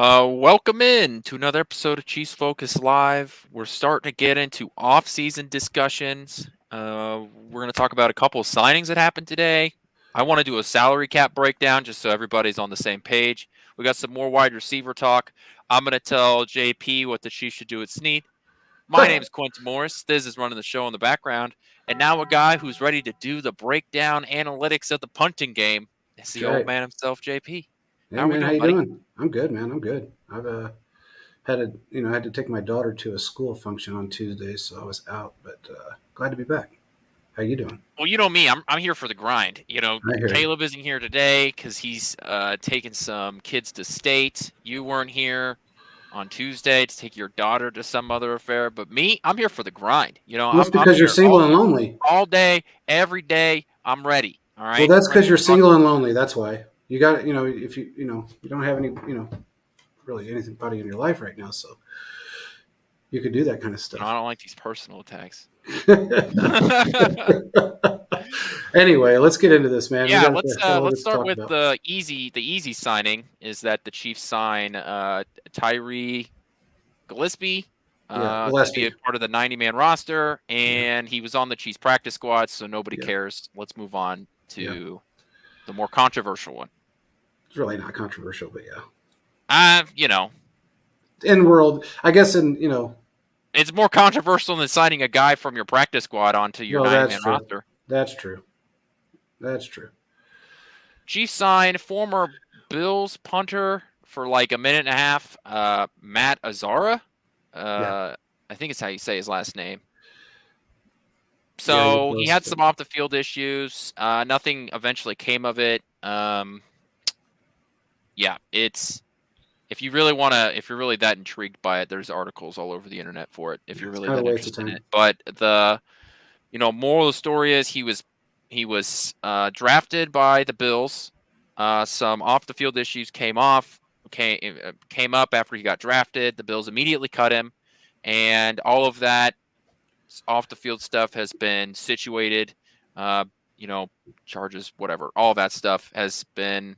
Welcome in to another episode of Chiefs Focus Live. We're starting to get into off-season discussions. We're going to talk about a couple of signings that happened today. I want to do a salary cap breakdown just so everybody's on the same page. We got some more wide receiver talk. I'm going to tell JP what the Chiefs should do at Snead. My name is Quentin Morris. This is running the show in the background. And now a guy who's ready to do the breakdown analytics of the punting game is the old man himself, JP. Hey man, how you doing? I'm good, man. I'm good. I've had to take my daughter to a school function on Tuesday, so I was out, but glad to be back. How you doing? Well, you know me. I'm here for the grind. I hear you. Caleb isn't here today because he's taking some kids to state. You weren't here on Tuesday to take your daughter to some other affair, but me, I'm here for the grind. That's because you're single and lonely. All day, every day. I'm ready. All right. Well, that's because you're single and lonely. That's why. You got if you don't have any really anything in your life right now, so you could do that kind of stuff. I don't like these personal attacks. Anyway, let's get into this, man. Yeah, let's start with the easy signing is that the Chiefs sign Tyree Gillespie. To be a part of the 90-man roster, and he was on the Chiefs practice squad, so nobody cares. Let's move on to the more controversial one. It's really not controversial, but in world, I guess it's more controversial than signing a guy from your practice squad onto your 90-man roster. That's true. Chiefs signed former Bills punter for like a minute and a half, Matt Azara. I think it's how you say his last name. So he had some off the field issues. Nothing eventually came of it. It's if you're really that intrigued by it, there's articles all over the internet for it. If you're really that interested in it, but the moral of the story is he was drafted by the Bills. Some off the field issues came up after he got drafted. The Bills immediately cut him, and all of that off the field stuff has been situated. Charges, whatever, all that stuff has been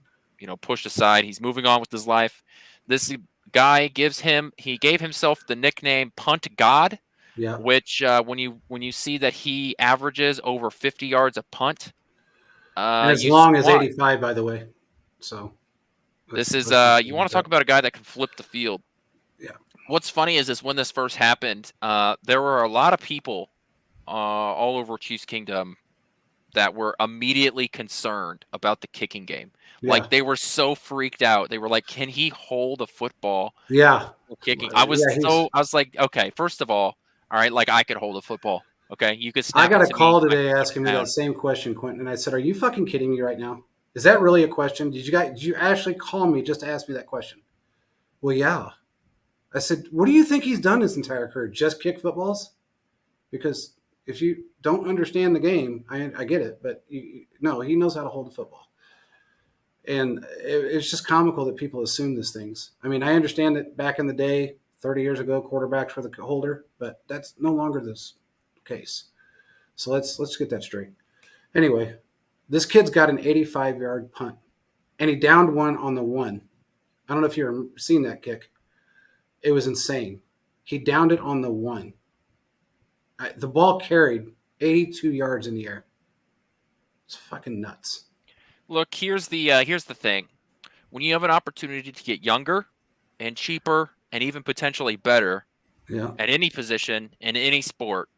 pushed aside. He's moving on with his life. This guy gave himself the nickname Punt God. Yeah. Which when you see that he averages over 50 yards a punt, and as long as 85, by the way. So this is you want to talk about a guy that can flip the field. Yeah. What's funny is when this first happened, there were a lot of people all over Chiefs Kingdom that were immediately concerned about the kicking game. Yeah. Like they were so freaked out. They were like, "Can he hold a football?" Yeah. Kicking. I was like, okay, first of all right, like I could hold a football. Okay, you could. I got a call today asking me that same question, Quentin, and I said, "Are you fucking kidding me right now? Is that really a question? Did you actually call me just to ask me that question?" Well, yeah. I said, "What do you think he's done his entire career? Just kick footballs?" Because if you don't understand the game, I get it, but no, he knows how to hold a football. And it's just comical that people assume these things. I mean, I understand that back in the day, 30 years ago, quarterbacks were the holder, but that's no longer the case. So let's get that straight. Anyway, this kid's got an 85-yard punt, and he downed one on the one. I don't know if you've seen that kick. It was insane. He downed it on the one. The ball carried 82 yards in the air. It's fucking nuts. Look, here's the thing. When you have an opportunity to get younger and cheaper and even potentially better at any position in any sport,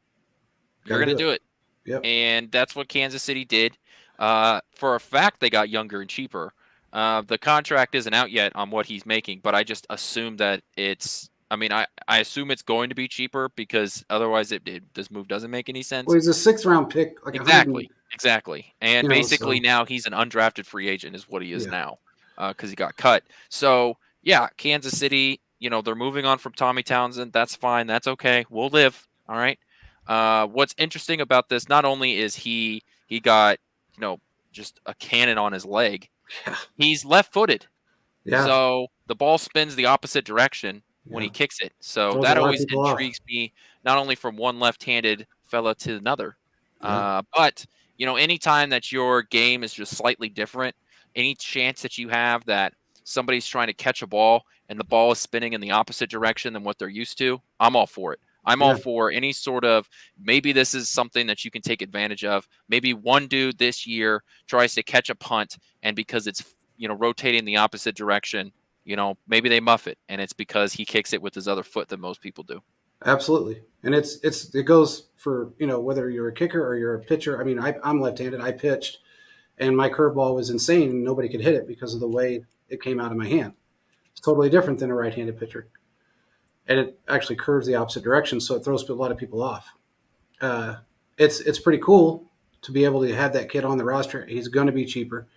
you're going to do it. Yep. And that's what Kansas City did. For a fact, they got younger and cheaper. The contract isn't out yet on what he's making, but I just assume that I assume it's going to be cheaper because otherwise this move doesn't make any sense. Well, he's a 6th-round pick. Exactly. And basically now he's an undrafted free agent is what he is now because he got cut. So, yeah, Kansas City, they're moving on from Tommy Townsend. That's fine. That's okay. We'll live. All right. What's interesting about this, not only is he got, just a cannon on his leg, he's left-footed. Yeah. So the ball spins the opposite direction when he kicks it. So that always intrigues me, not only from one left-handed fella to another, but, anytime that your game is just slightly different, any chance that you have that somebody's trying to catch a ball and the ball is spinning in the opposite direction than what they're used to, I'm all for it. I'm all for any sort of, maybe this is something that you can take advantage of. Maybe one dude this year tries to catch a punt, and because it's, rotating the opposite direction, maybe they muff it, and it's because he kicks it with his other foot than most people do. Absolutely. And it goes for, whether you're a kicker or you're a pitcher. I mean, I'm left-handed. I pitched, and my curveball was insane, and nobody could hit it because of the way it came out of my hand. It's totally different than a right-handed pitcher. And it actually curves the opposite direction, so it throws a lot of people off. It's pretty cool to be able to have that kid on the roster. He's going to be cheaper.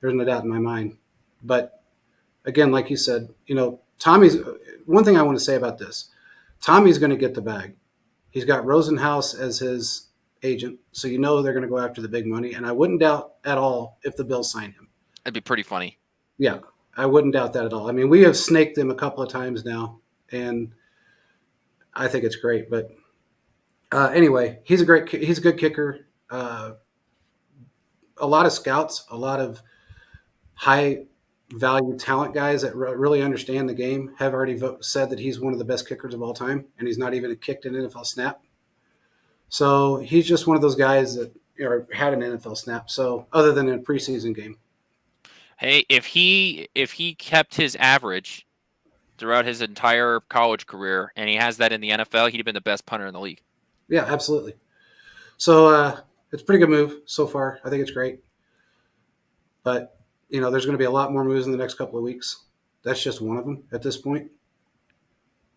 There's no doubt in my mind. But again, like you said, Tommy's one thing I want to say about this. Tommy's going to get the bag. He's got Rosenhaus as his agent, so they're going to go after the big money. And I wouldn't doubt at all if the Bills sign him. That'd be pretty funny. Yeah, I wouldn't doubt that at all. I mean, we have snaked him a couple of times now, and I think it's great. But anyway, he's a good kicker. A lot of scouts, a lot of high value talent guys that really understand the game have already said that he's one of the best kickers of all time, and he's not even kicked an NFL snap. So he's just one of those guys that had an NFL snap. So other than a preseason game. Hey, if he kept his average throughout his entire college career and he has that in the NFL, he'd have been the best punter in the league. Yeah, absolutely. So it's a pretty good move so far. I think it's great. But there's going to be a lot more moves in the next couple of weeks. That's just one of them at this point.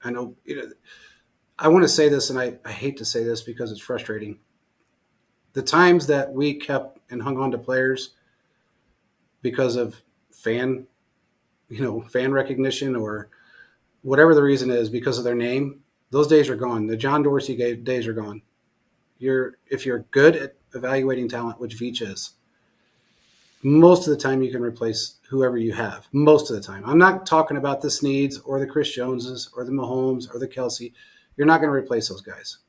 I know, I want to say this, and I hate to say this because it's frustrating. The times that we kept and hung on to players because of fan recognition or whatever the reason is because of their name, those days are gone. The John Dorsey days are gone. If you're good at evaluating talent, which Veach is, most of the time you can replace whoever you have. Most of the time. I'm not talking about the Sneads or the Chris Joneses or the Mahomes or the Kelsey. You're not going to replace those guys.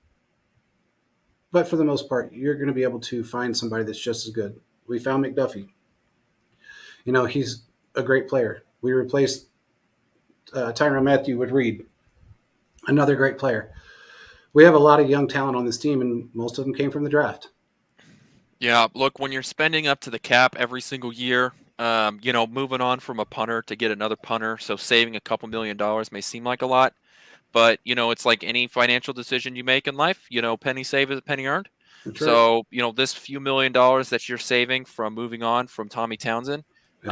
But for the most part, you're going to be able to find somebody that's just as good. We found McDuffie. He's a great player. We replaced Tyrann Mathieu with Reed. Another great player. We have a lot of young talent on this team, and most of them came from the draft. Yeah, look, when you're spending up to the cap every single year, moving on from a punter to get another punter, so saving a couple $1 million may seem like a lot, but, it's like any financial decision you make in life, penny saved is a penny earned. That's so, right. This few $1 million that you're saving from moving on from Tommy Townsend, it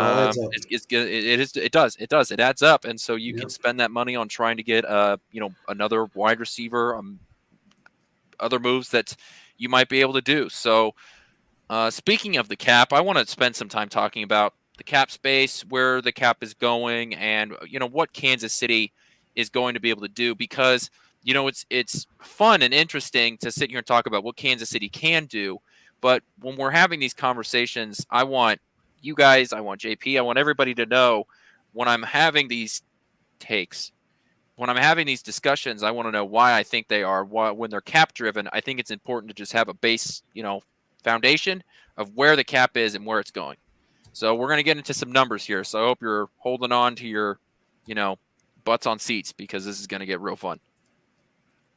adds up. And so you can spend that money on trying to get, another wide receiver, other moves that you might be able to do. So, speaking of the cap, I want to spend some time talking about the cap space, where the cap is going, and what Kansas City is going to be able to do, because it's fun and interesting to sit here and talk about what Kansas City can do, but when we're having these conversations, I want you guys, I want JP, I want everybody to know when I'm having these takes, when I'm having these discussions, I want to know why I think they are. When they're cap driven, I think it's important to just have a base, foundation of where the cap is and where it's going. So we're going to get into some numbers here. So I hope you're holding on to your, butts on seats, because this is going to get real fun.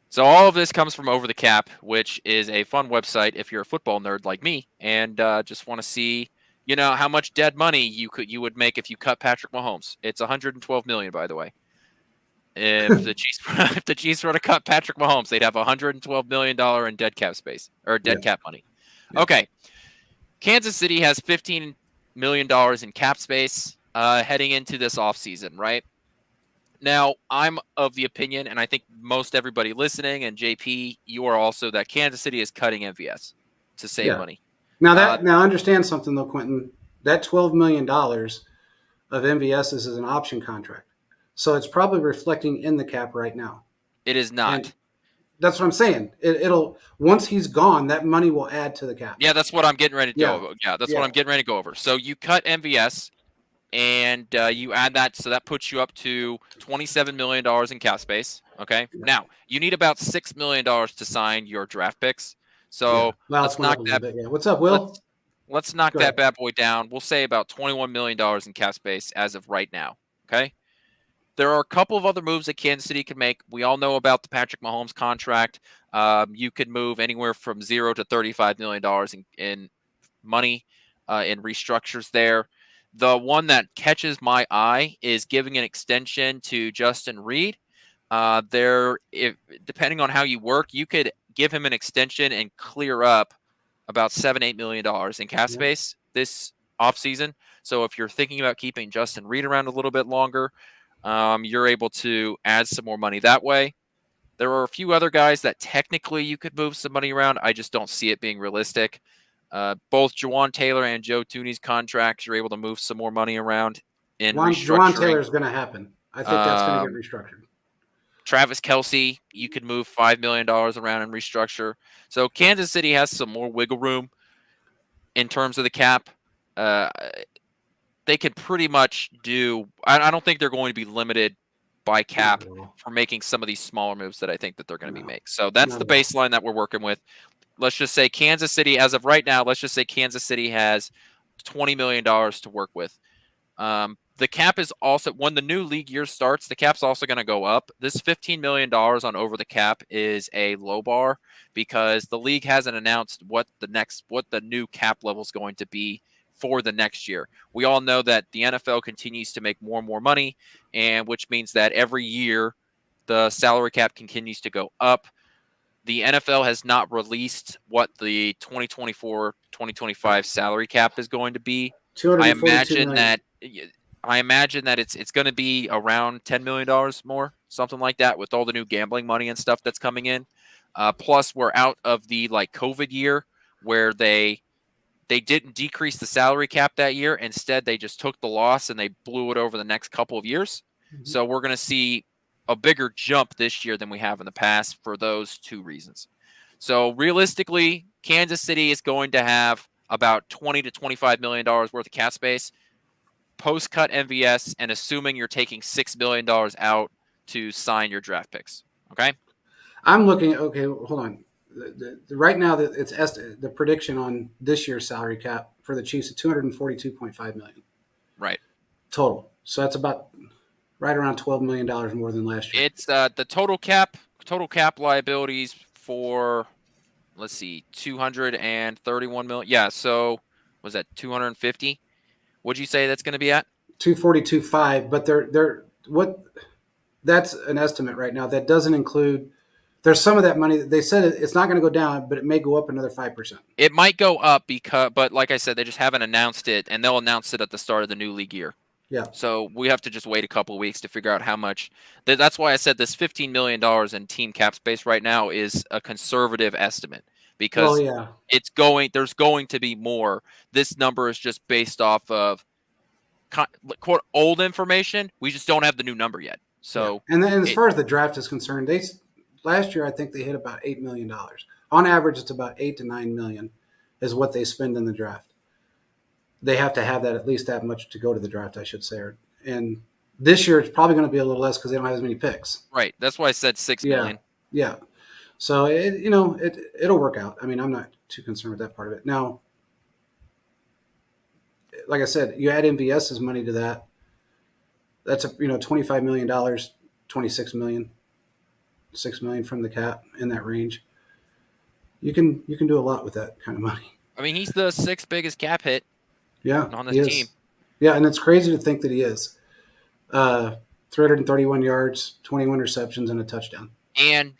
So all of this comes from Over the Cap, which is a fun website if you're a football nerd like me and just want to see, how much dead money you would make if you cut Patrick Mahomes. It's $112 million, by the way. If the Chiefs were to cut Patrick Mahomes, they'd have $112 million in dead cap space, or dead cap money. Yeah. Okay. Kansas City has $15 million in cap space heading into this offseason, right? Now, I'm of the opinion, and I think most everybody listening, and JP, you are also, that Kansas City is cutting MVS to save money. Now understand something though, Quentin. That $12 million of MVS is an option contract. So it's probably reflecting in the cap right now. It is not. And that's what I'm saying. It'll once he's gone, that money will add to the cap. Yeah, that's what I'm getting ready to go over. Yeah, that's what I'm getting ready to go over. So you cut MVS, and you add that, so that puts you up to $27 million in cap space. Okay. Yeah. Now you need about $6 million to sign your draft picks. So let's knock that. Yeah. What's up, Will? Let's knock that bad boy down. We'll say about $21 million in cap space as of right now. Okay. there are a couple of other moves that Kansas City can make. We all know about the Patrick Mahomes contract. You could move anywhere from $0 to $35 million in money in restructures there. The one that catches my eye is giving an extension to Justin Reed. Depending on how you work, you could give him an extension and clear up about $7-8 million in cap space this offseason. So if you're thinking about keeping Justin Reed around a little bit longer, you're able to add some more money that way. There are a few other guys that technically you could move some money around. I just don't see it being realistic. Both Jawan Taylor and Joe Tooney's contracts, you're able to move some more money around in restructuring. Jawan Taylor is going to happen. I think that's going to get restructured. Travis Kelce, you could move $5 million around and restructure. So Kansas City has some more wiggle room in terms of the cap. They could pretty much do. I don't think they're going to be limited by cap for making some of these smaller moves that I think that they're going to be making. So that's the baseline that we're working with. Let's just say Kansas City, as of right now, let's just say Kansas City has $20 million to work with. The cap is also, when the new league year starts, the cap's also going to go up. This $15 million on over the cap is a low bar because the league hasn't announced what the new cap level is going to be for the next year. We all know that the NFL continues to make more and more money, and which means that every year the salary cap continues to go up. The NFL has not released what the 2024-2025 salary cap is going to be. I imagine that it's going to be around $10 million more, something like that, with all the new gambling money and stuff that's coming in. Plus, we're out of the COVID year where they didn't decrease the salary cap that year. Instead, they just took the loss and they blew it over the next couple of years. Mm-hmm. So we're going to see a bigger jump this year than we have in the past for those two reasons. So realistically, Kansas City is going to have about $20 to $25 million worth of cap space post-cut MVS, and assuming you're taking $6 million out to sign your draft picks. Okay? I'm looking. Okay, hold on. Right now, it's the prediction on this year's salary cap for the Chiefs is $242.5 million. Right. Total. So that's about right around $12 million more than last year. It's the total cap liabilities for, let's see, 231 million. Yeah. So was that 250? What'd you say that's going to be at? 242.5. But that's an estimate right now. That doesn't include. There's some of that money. They said it's not going to go down, but it may go up another 5%. It might go up but like I said, they just haven't announced it, and they'll announce it at the start of the new league year. Yeah. So we have to just wait a couple of weeks to figure out how much. That's why I said this $15 million in team cap space right now is a conservative estimate because there's going to be more. This number is just based off of quote old information. We just don't have the new number yet. So and then as far as the draft is concerned, last year I think they hit about $8 million. On average, it's about $8 to $9 million is what they spend in the draft. They have to have that at least that much to go to the draft, I should say. And this year it's probably going to be a little less because they don't have as many picks. Right. That's why I said $6 million. Yeah. So it'll work out. I mean, I'm not too concerned with that part of it. Now, like I said, you add MVS's money to that. That's $25 million, $26 million, $6 million from the cap in that range. You can do a lot with that kind of money. I mean, he's the sixth biggest cap hit. Yeah, on the team. Yeah, and it's crazy to think that he is. 331 yards, 21 receptions, and a touchdown. And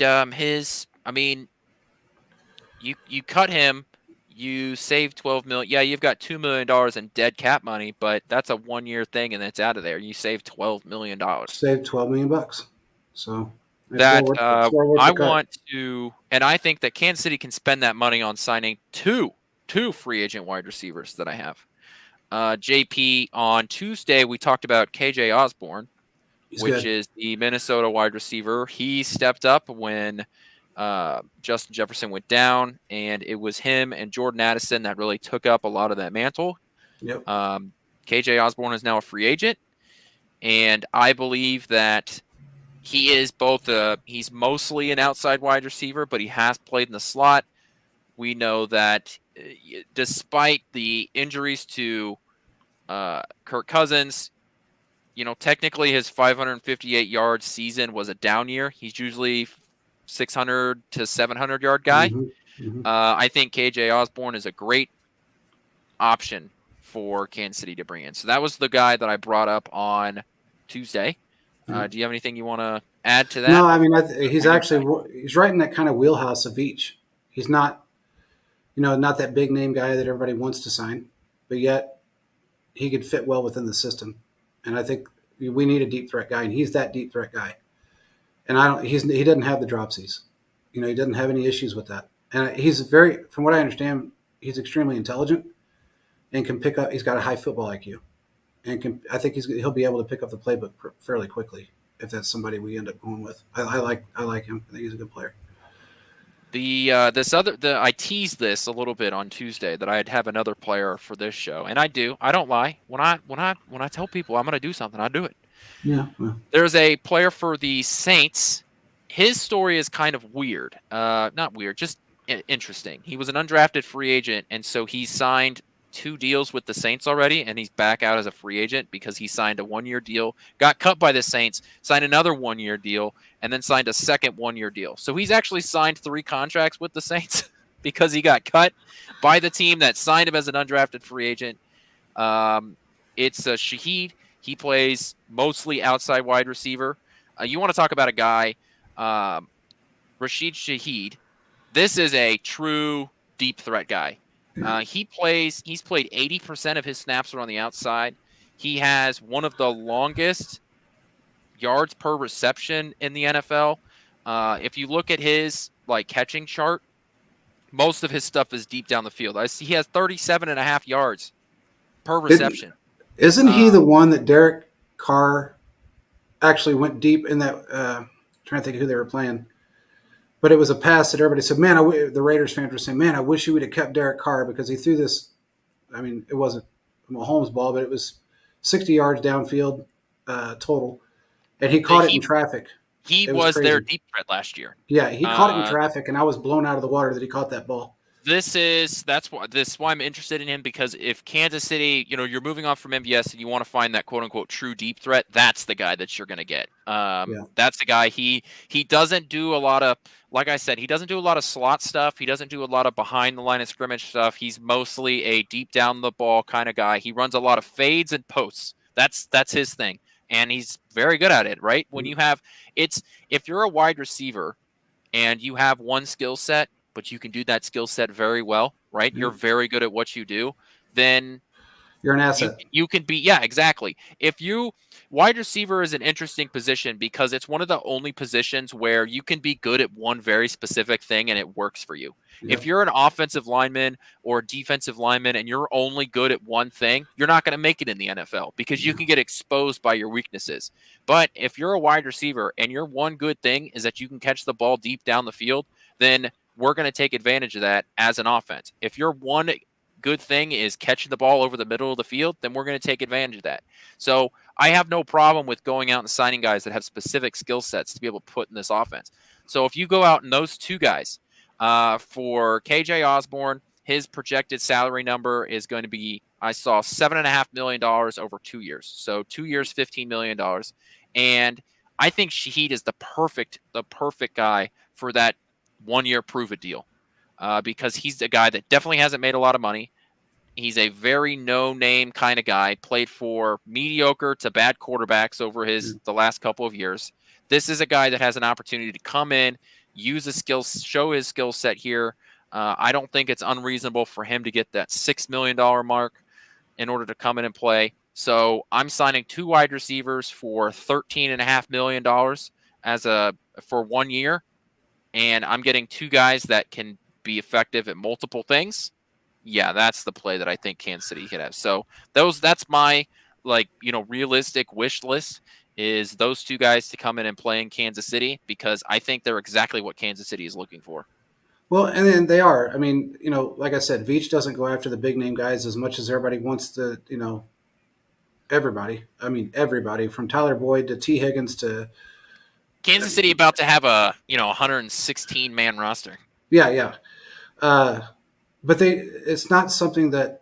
you cut him, you save $12 million. Yeah, you've got $2 million in dead cap money, but that's a 1-year thing, and it's out of there. You save $12 million. Saved $12 million. So that I want to, and I think that Kansas City can spend that money on signing two free agent wide receivers that I have. JP, on Tuesday, we talked about KJ Osborne, which is the Minnesota wide receiver. He stepped up when Justin Jefferson went down, and it was him and Jordan Addison that really took up a lot of that mantle. Yep. KJ Osborne is now a free agent, and I believe that he is he's mostly an outside wide receiver, but he has played in the slot. We know that despite the injuries to Kirk Cousins, technically his 558 yard season was a down year. He's usually 600 to 700 yard guy. I think KJ Osborne is a great option for Kansas City to bring in. So that was the guy that I brought up on Tuesday. Do you have anything you want to add to that? No, I mean, he's right in that kind of wheelhouse of each. He's not, not that big name guy that everybody wants to sign, but yet he could fit well within the system. And I think we need a deep threat guy, and he's that deep threat guy. And he doesn't have the dropsies. He doesn't have any issues with that. And from what I understand, he's extremely intelligent and can pick up. He's got a high football IQ, and I think he'll be able to pick up the playbook fairly quickly if that's somebody we end up going with. I like him. I think he's a good player. I teased this a little bit on Tuesday that I'd have another player for this show, and I do. I don't lie. When I tell people I'm going to do something, I do it. Yeah. There's a player for the Saints. His story is kind of weird. Not weird, just interesting. He was an undrafted free agent, and so he signed 2 deals with the Saints already, and he's back out as a free agent because he signed a 1-year deal, got cut by the Saints, signed another 1-year deal, and then signed a second 1-year deal. So he's actually signed 3 contracts with the Saints because he got cut by the team that signed him as an undrafted free agent. It's Shaheed. He plays mostly outside wide receiver. You want to talk about a guy, Rashid Shaheed. This is a true deep threat guy. He's played 80% of his snaps are on the outside. He has one of the longest yards per reception in the NFL. If you look at his catching chart, most of his stuff is deep down the field. He has 37.5 yards per reception. Isn't he the one that Derek Carr actually went deep in that? Trying to think of who they were playing. But it was a pass that everybody said, man, the Raiders fans were saying, man, I wish you would have kept Derek Carr because he threw this. I mean, it wasn't a Mahomes ball, but it was 60 yards downfield total. And he caught it in traffic. He was their deep threat last year. Yeah, he caught it in traffic, and I was blown out of the water that he caught that ball. This is why I'm interested in him, because if Kansas City, you're moving on from MVS and you want to find that quote unquote true deep threat, that's the guy that you're going to get. That's the guy. He doesn't do a lot of, like I said, he doesn't do a lot of slot stuff. He doesn't do a lot of behind the line of scrimmage stuff. He's mostly a deep down the ball kind of guy. He runs a lot of fades and posts. That's his thing, and he's very good at it. Right? When you have if you're a wide receiver and you have one skill set, but you can do that skill set very well, right? You're very good at what you do, then you're an asset. You can be, exactly. Wide receiver is an interesting position because it's one of the only positions where you can be good at one very specific thing and it works for you. Yep. If you're an offensive lineman or defensive lineman and you're only good at one thing, you're not going to make it in the NFL because you can get exposed by your weaknesses. But if you're a wide receiver and your one good thing is that you can catch the ball deep down the field, then we're going to take advantage of that as an offense. If your one good thing is catching the ball over the middle of the field, then we're going to take advantage of that. So I have no problem with going out and signing guys that have specific skill sets to be able to put in this offense. So if you go out and those 2 guys, for KJ Osborne, his projected salary number is going to be, I saw $7.5 million over 2 years. So 2 years, $15 million. And I think Shaheed is the perfect guy for that 1-year prove it deal, because he's a guy that definitely hasn't made a lot of money. He's a very no-name kind of guy, played for mediocre to bad quarterbacks over the last couple of years. This is a guy that has an opportunity to come in, show his skill set here. I don't think it's unreasonable for him to get that $6 million mark in order to come in and play. So I'm signing 2 wide receivers for $13.5 million for 1 year. And I'm getting 2 guys that can be effective at multiple things. Yeah, that's the play that I think Kansas City could have. So that's my realistic wish list, is those 2 guys to come in and play in Kansas City, because I think they're exactly what Kansas City is looking for. Well, and then they are. I mean, like I said, Veach doesn't go after the big name guys as much as everybody wants to, everybody. I mean, everybody from Tyler Boyd to T. Higgins to Kansas City about to have a 116 man roster. Yeah. But it's not something that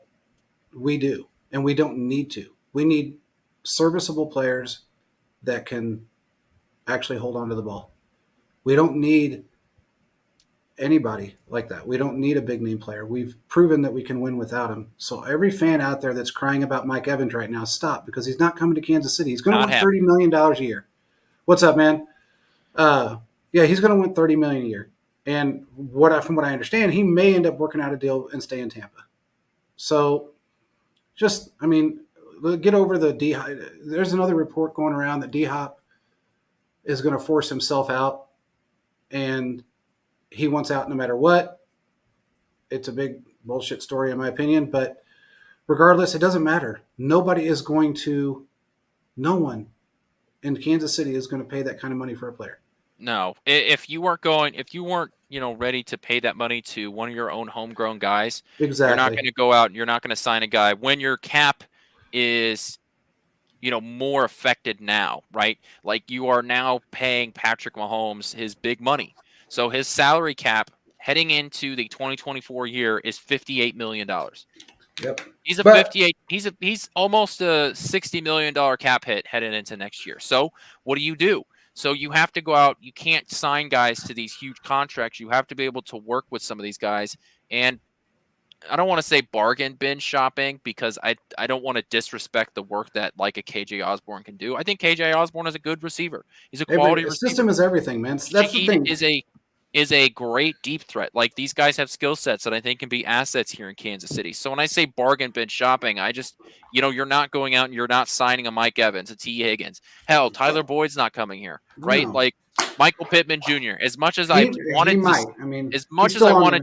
we do, and we don't need to. We need serviceable players that can actually hold on to the ball. We don't need anybody like that. We don't need a big name player. We've proven that we can win without him. So every fan out there that's crying about Mike Evans right now, stop, because he's not coming to Kansas City. He's going to want $30 million a year. What's up, man? Yeah, he's going to want $30 million a year. And from what I understand, he may end up working out a deal and stay in Tampa. So just, I mean, get over the D-Hop. There's another report going around that D-Hop is going to force himself out, and he wants out no matter what. It's a big bullshit story, in my opinion. But regardless, it doesn't matter. No one in Kansas City is going to pay that kind of money for a player. No, if you weren't, ready to pay that money to one of your own homegrown guys, exactly, you're not going to go out and you're not going to sign a guy when your cap is, more affected now, right? Like you are now paying Patrick Mahomes his big money. So his salary cap heading into the 2024 year is $58 million. Yep. He's almost a $60 million cap hit heading into next year. So what do? So you have to go out. You can't sign guys to these huge contracts. You have to be able to work with some of these guys. And I don't want to say bargain bin shopping because I don't want to disrespect the work that like a KJ Osborne can do. I think KJ Osborne is a good receiver. He's a quality receiver. System is everything, man. That's the thing. Is a great deep threat. Like these guys have skill sets that I think can be assets here in Kansas City. So when I say bargain bin shopping, I just, you're not going out and you're not signing a Mike Evans, a T. Higgins. Hell, Tyler Boyd's not coming here, right? No. Like Michael Pittman Jr. As much as I wanted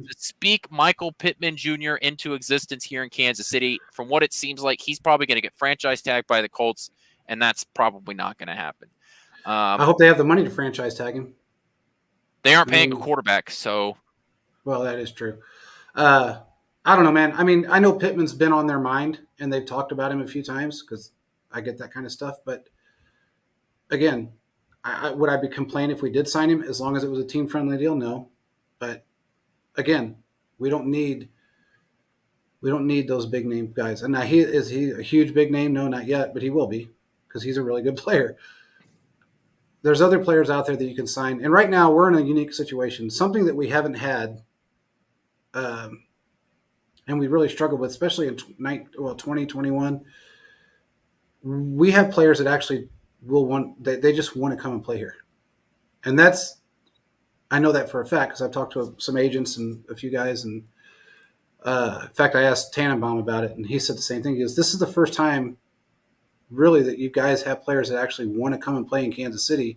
to speak Michael Pittman Jr. into existence here in Kansas City, from what it seems like, he's probably going to get franchise tagged by the Colts, and that's probably not going to happen. I hope they have the money to franchise tag him. They aren't paying a quarterback, so. Well, that is true. I don't know, man. I mean, I know Pittman's been on their mind, and they've talked about him a few times because I get that kind of stuff. But again, would I be complaining if we did sign him as long as it was a team-friendly deal? No. But again, we don't need those big name guys. And now is he a huge big name? No, not yet, but he will be because he's a really good player. There's other players out there that you can sign. And right now we're in a unique situation, something that we haven't had. And we really struggled with, especially in 2021. We have players that actually they just want to come and play here. And I know that for a fact because I've talked to some agents and a few guys. And in fact, I asked Tannenbaum about it, and he said the same thing. He goes, this is the first time really that you guys have players that actually want to come and play in Kansas City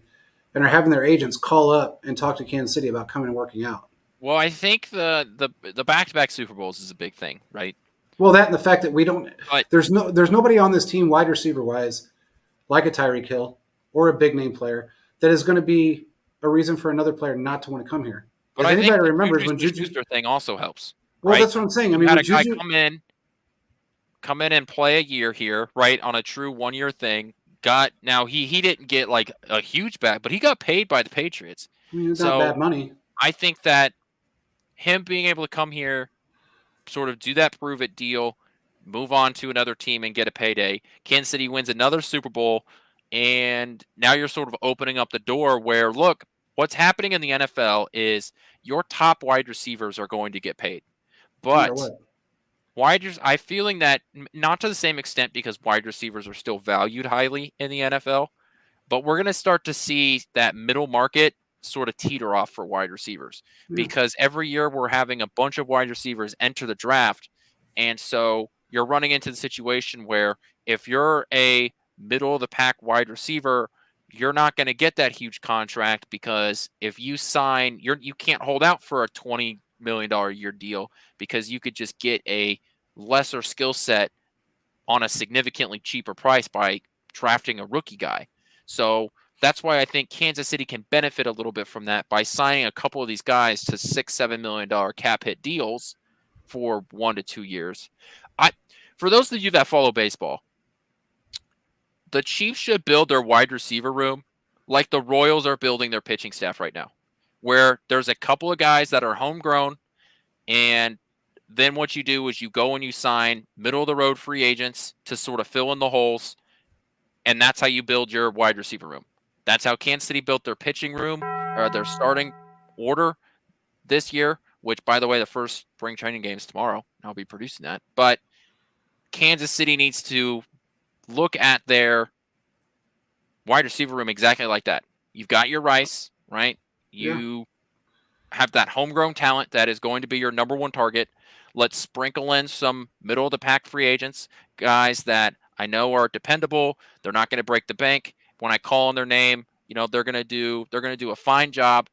and are having their agents call up and talk to Kansas City about coming and working out. Well, I think the back-to-back Super Bowls is a big thing, right? Well, that and the fact that we don't there's nobody on this team wide receiver wise like a Tyreek Hill or a big name player that is going to be a reason for another player not to want to come here. But I think remembers when Juju thing also helps. Well, right? That's what I'm saying. I mean, had a guy come in and play a year here, right, on a true 1 year thing. Now he didn't get like a huge bag, but he got paid by the Patriots. I mean, it's not bad money. I think that him being able to come here, sort of do that prove it deal, move on to another team and get a payday. Kansas City wins another Super Bowl, and now you're sort of opening up the door where, look, what's happening in the NFL is your top wide receivers are going to get paid. But I'm feeling that not to the same extent because wide receivers are still valued highly in the NFL, but we're going to start to see that middle market sort of teeter off for wide receivers because every year we're having a bunch of wide receivers enter the draft. And so you're running into the situation where if you're a middle of the pack wide receiver, you're not going to get that huge contract because if you sign, you can't hold out for a $20 million a year deal because you could just get a lesser skill set on a significantly cheaper price by drafting a rookie guy. So that's why I think Kansas City can benefit a little bit from that by signing a couple of these guys to $6-7 million cap hit deals for 1 to 2 years. For those of you that follow baseball, the Chiefs should build their wide receiver room like the Royals are building their pitching staff right now, where there's a couple of guys that are homegrown, and then what you do is you go and you sign middle-of-the-road free agents to sort of fill in the holes, And that's how you build your wide receiver room. That's how Kansas City built their pitching room or their starting order this year, which, by the way, the first spring training game is tomorrow. I'll be producing that. But Kansas City needs to look at their wide receiver room exactly like that. You've got your Rice, right? You have that homegrown talent that is going to be your number one target. Let's sprinkle in some middle of the pack free agents, guys that I know are dependable. They're not going to break the bank. When I call on their name, they're going to do a fine job,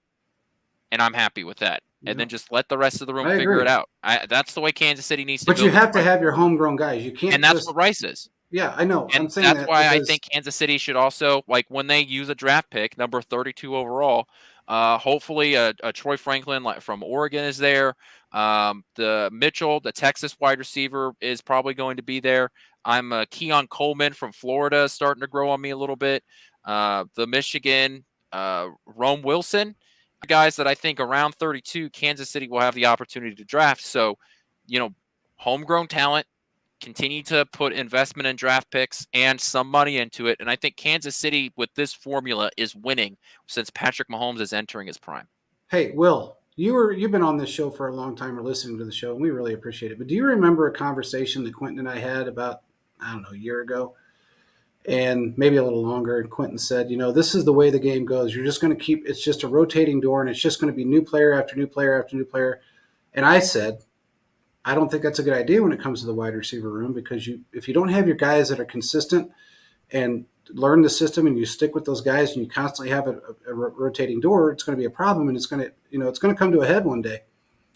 and I'm happy with that. And then just let the rest of the room figure it out. That's the way Kansas City needs to build. But you have to have your homegrown guys. You can't. And that's what Rice is. Yeah, I know. And I'm saying that's why I think Kansas City should also, like, when they use a draft pick, number 32 overall, hopefully a Troy Franklin from Oregon is there. The Mitchell, the Texas wide receiver, is probably going to be there. I'm Keon Coleman from Florida starting to grow on me a little bit. The Michigan, Rome Wilson, guys that I think around 32, Kansas City will have the opportunity to draft. So, homegrown talent. Continue to put investment in draft picks and some money into it. And I think Kansas City with this formula is winning since Patrick Mahomes is entering his prime. Hey, Will, you've been on this show for a long time or listening to the show, and we really appreciate it. But do you remember a conversation that Quentin and I had about, I don't know, a year ago? And maybe a little longer. And Quentin said, this is the way the game goes. You're just going to it's just a rotating door, and it's just going to be new player after new player after new player. And I said, I don't think that's a good idea when it comes to the wide receiver room, because if you don't have your guys that are consistent and learn the system and you stick with those guys and you constantly have a rotating door, it's going to be a problem, and it's going to come to a head one day.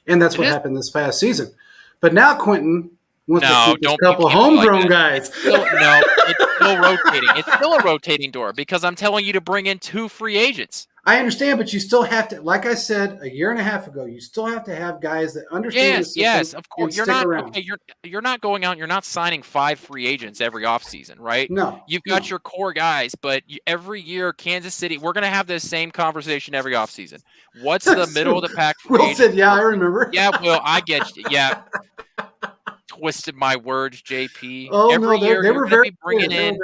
And that's what happened this past season. But now Quentin wants to keep a couple of homegrown guys. It's still rotating. It's still a rotating door because I'm telling you to bring in 2 free agents. I understand, but you still have to, like I said a year and a half ago, you still have to have guys that understand the system. Yes, of course. You're not going out. You're not signing 5 free agents every offseason, right? No. You've got your core guys, but every year, Kansas City, we're going to have this same conversation every offseason. What's the middle of the pack free agent? Said, yeah, I remember. Yeah, Will, I get you. Yeah. Twisted my words, JP. Oh, every no, year, they were very bringing in.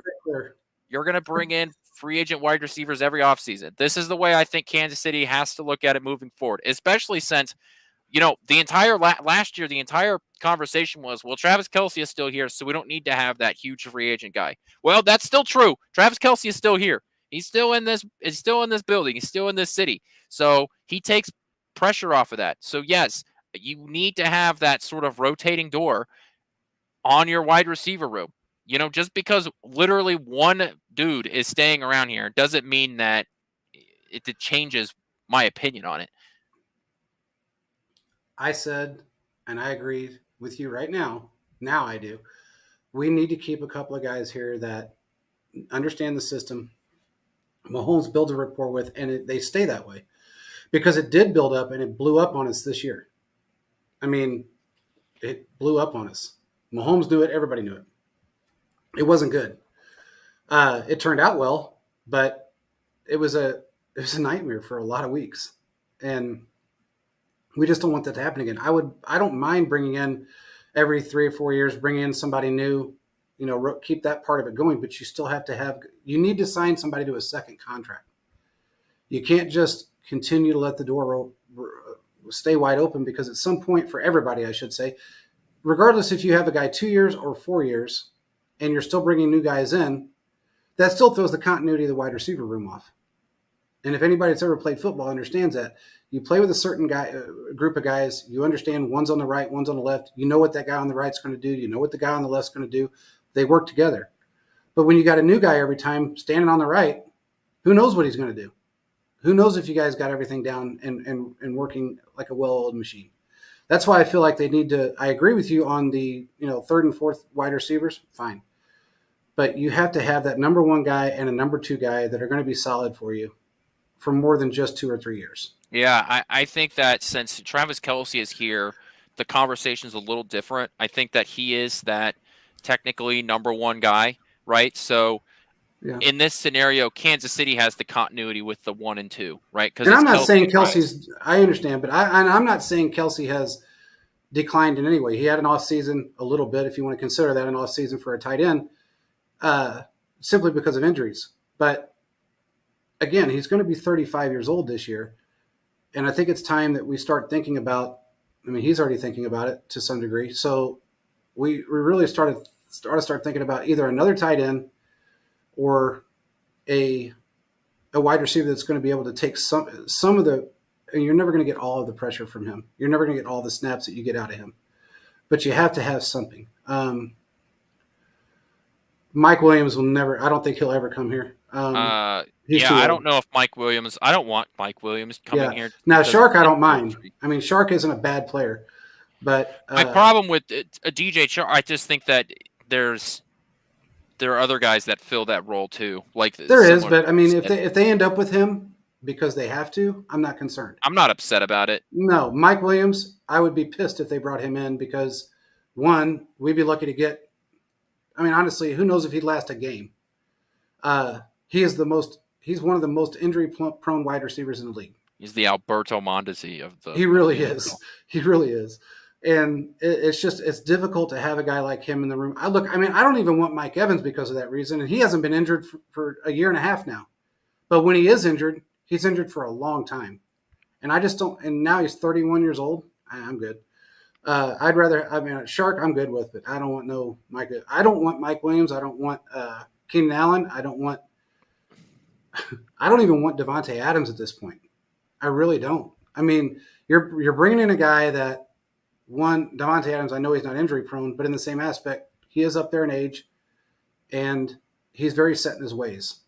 You're going to bring in free agent wide receivers every offseason. This is the way I think Kansas City has to look at it moving forward, especially since, the entire last year, the entire conversation was, well, Travis Kelce is still here, so we don't need to have that huge free agent guy. Well, that's still true. Travis Kelce is still here. He's still in this building. He's still in this city. So he takes pressure off of that. So yes, you need to have that sort of rotating door on your wide receiver room. Just because literally one dude is staying around here doesn't mean that it changes my opinion on it. I said, and I agree with you right now. Now I do. We need to keep a couple of guys here that understand the system. Mahomes builds a rapport with, and they stay that way, because it did build up and it blew up on us this year. I mean, it blew up on us. Mahomes knew it. Everybody knew it. It wasn't good. It turned out well, but it was a nightmare for a lot of weeks, and we just don't want that to happen again. I don't mind bringing in every 3 or 4 years, bring in somebody new, keep that part of it going, but you still have to you need to sign somebody to a second contract. You can't just continue to let the door stay wide open, because at some point, for everybody, I should say, regardless if you have a guy 2 years or 4 years, and you're still bringing new guys in, that still throws the continuity of the wide receiver room off. And if anybody that's ever played football understands that, you play with a certain group of guys, you understand one's on the right, one's on the left. You know what that guy on the right's going to do. You know what the guy on the left's going to do. They work together. But when you got a new guy every time standing on the right, who knows what he's going to do? Who knows if you guys got everything down and working like a well-oiled machine? That's why I feel like they need to. I agree with you on the 3rd and 4th wide receivers. Fine. But you have to have that number 1 guy and a number 2 guy that are going to be solid for you for more than just 2 or 3 years. Yeah, I think that since Travis Kelce is here, the conversation's a little different. I think that he is that technically number 1 guy, right? So in this scenario, Kansas City has the continuity with the 1 and 2, right? And I'm not saying Kelce's – I understand, but I'm not saying Kelce has declined in any way. He had an off season a little bit, if you want to consider that an off season for a tight end. simply because of injuries. But again, he's going to be 35 years old this year. And I think it's time that we start thinking about, I mean, he's already thinking about it to some degree. So we really start thinking about either another tight end or a wide receiver that's going to be able to take some of the, and you're never going to get all of the pressure from him. You're never going to get all the snaps that you get out of him, but you have to have something. Mike Williams will never, I don't think he'll ever come here. I don't know if Mike Williams, I don't want Mike Williams coming here. Now, Shark, I don't mind. I mean, Shark isn't a bad player, but my problem with a DJ Shark, I just think that there are other guys that fill that role too. Like there is, but I mean, if they end up with him because they have to, I'm not concerned. I'm not upset about it. No, Mike Williams, I would be pissed if they brought him in because one, we'd be lucky to get. I mean, honestly, who knows if he'd last a game? He's one of the most injury-prone wide receivers in the league. He's the Alberto Mondesi of the. He really is. He really is. And it's difficult to have a guy like him in the room. I don't even want Mike Evans because of that reason. And he hasn't been injured for a year and a half now. But when he is injured, he's injured for a long time. And I just don't, and now he's 31 years old. I'm good. Shark I'm good with, but I don't want I don't want Mike Williams. I don't want Keenan Allen. I don't even want Devontae Adams at this point. I really don't. I mean, you're bringing in a guy that, one, Devontae Adams, I know he's not injury prone, but in the same aspect, he is up there in age, and he's very set in his ways.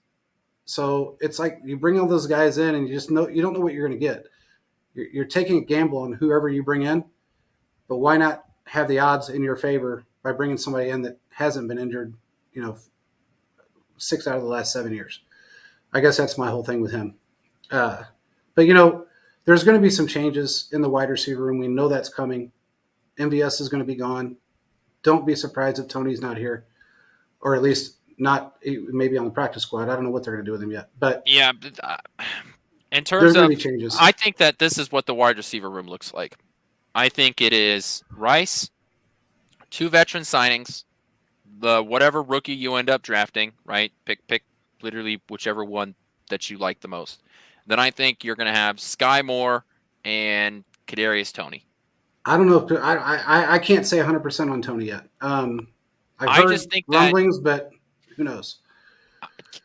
So it's like you bring all those guys in, and you don't know what you're going to get. You're taking a gamble on whoever you bring in, but why not have the odds in your favor by bringing somebody in that hasn't been injured, 6 out of the last 7 years? I guess that's my whole thing with him. But there's going to be some changes in the wide receiver room. We know that's coming. MVS is going to be gone. Don't be surprised if Tony's not here, or at least not maybe on the practice squad. I don't know what they're going to do with him yet. But yeah, in terms of changes, I think that this is what the wide receiver room looks like. I think it is Rice, 2 veteran signings, the whatever rookie you end up drafting, right? Pick literally whichever one that you like the most. Then I think you're going to have Sky Moore and Kadarius Toney. I don't know if I can't say 100% on Tony yet. I've heard just think rumblings, but who knows?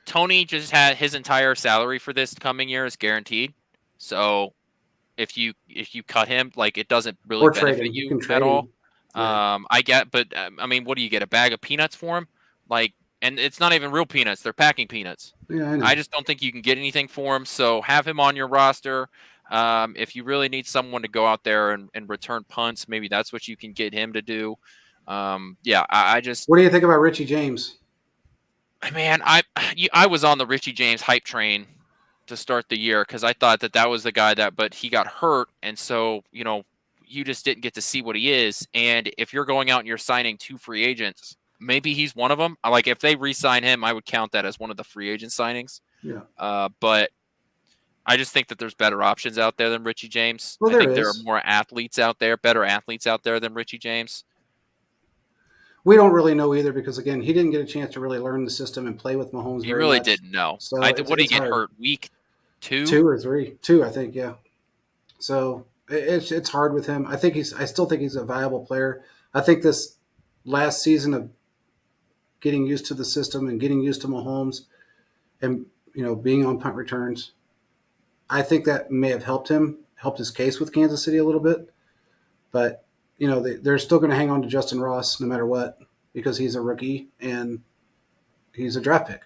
Tony just had his entire salary for this coming year is guaranteed. So if you cut him, like, it doesn't really benefit you at all. Yeah. But I mean, what do you get? A bag of peanuts for him? Like, and it's not even real peanuts; they're packing peanuts. Yeah, I know. I just don't think you can get anything for him. So have him on your roster. If you really need someone to go out there and return punts, maybe that's what you can get him to do. I just. What do you think about Richie James? Man, I was on the Richie James hype train to start the year because I thought that was the guy but he got hurt, and so you just didn't get to see what he is. And if you're going out and you're signing 2 free agents, maybe he's one of them. Like, if they re-sign him, I would count that as one of the free agent signings. Yeah. But I just think that there's better options out there than Richie James. Well, I think there are more athletes out there, better athletes out there than Richie James. We don't really know either because, again, he didn't get a chance to really learn the system and play with Mahomes. He really didn't know. So what did he get hurt? Week 2? 2 or 3. 2, I think, yeah. So it's hard with him. I still think he's a viable player. I think this last season of getting used to the system and getting used to Mahomes and, being on punt returns, I think that may have helped his case with Kansas City a little bit. But, they're still going to hang on to Justin Ross no matter what because he's a rookie and he's a draft pick.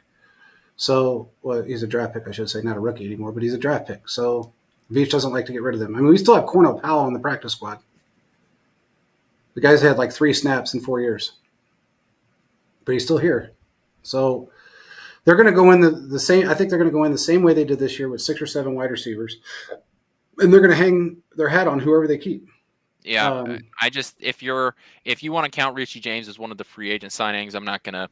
So, well, he's a draft pick, I should say, not a rookie anymore, but he's a draft pick. So Veach doesn't like to get rid of them. I mean, we still have Cornell Powell on the practice squad. The guy's had like 3 snaps in 4 years, but he's still here. So they're going to go in the same. I think they're going to go in the same way they did this year with 6 or 7 wide receivers, and they're going to hang their hat on whoever they keep. Yeah, if you want to count Richie James as one of the free agent signings, I'm not gonna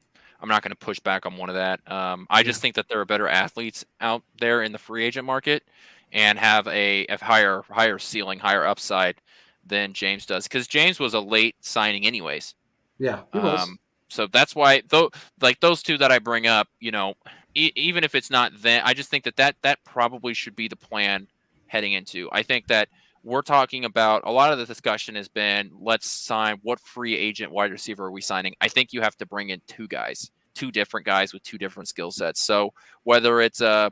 push back on one of that. I just think that there are better athletes out there in the free agent market and have a higher ceiling, higher upside than James does, because James was a late signing anyways. Yeah, he was. So that's why, though, like those two that I bring up, even if it's not then, I just think that probably should be the plan heading into. I think that we're talking about a lot of the discussion has been, let's sign, what free agent wide receiver are we signing? I think you have to bring in two different guys with two different skill sets. So whether it's a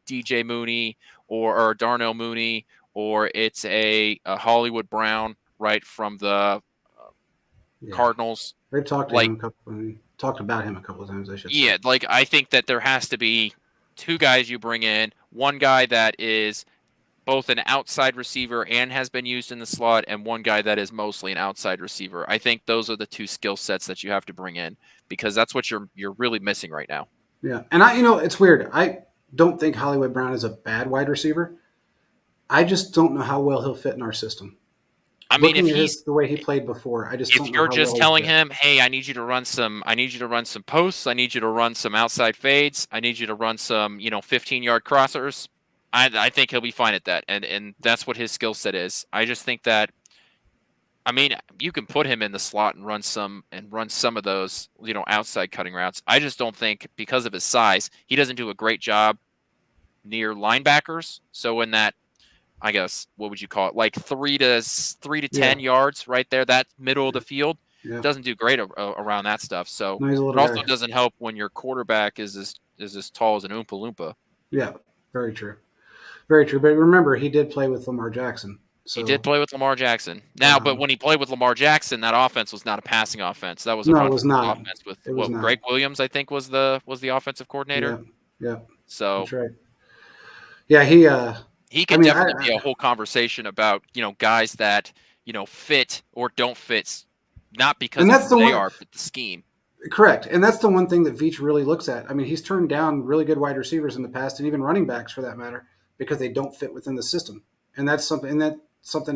DJ Mooney or a Darnell Mooney, or it's a Hollywood Brown, right, from the Cardinals. They've talked about him a couple of times, I should say. Yeah, like I think that there has to be two guys you bring in, one guy that is both an outside receiver and has been used in the slot, and one guy that is mostly an outside receiver. I think those are the two skill sets that you have to bring in, because that's what you're really missing right now. Yeah, and it's weird. I don't think Hollywood Brown is a bad wide receiver. I just don't know how well he'll fit in our system. I mean, if the way he played before, I just don't know. If you're just telling him, "Hey, I need you to run some posts. I need you to run some outside fades. I need you to run some, 15-yard crossers," I think he'll be fine at that, and that's what his skill set is. I just think that, I mean, you can put him in the slot and run some of those, outside cutting routes. I just don't think, because of his size, he doesn't do a great job near linebackers. So in that, I guess, what would you call it? Like 3 to 10 yards right there, that middle of the field. Yeah. Doesn't do great around that stuff. So it also doesn't help when your quarterback is as tall as an Oompa Loompa. Yeah, very true. Very true. But remember, he did play with Lamar Jackson. So. He did play with Lamar Jackson. Now, but when he played with Lamar Jackson, that offense was not a passing offense. That was a run offense with Greg Williams, I think, was the offensive coordinator. Yeah. So that's right. Yeah, he can definitely be a whole conversation about, guys that, fit or don't fit, not because of who they are, but the scheme. Correct. And that's the one thing that Veach really looks at. I mean, he's turned down really good wide receivers in the past, and even running backs for that matter, because they don't fit within the system. And that's something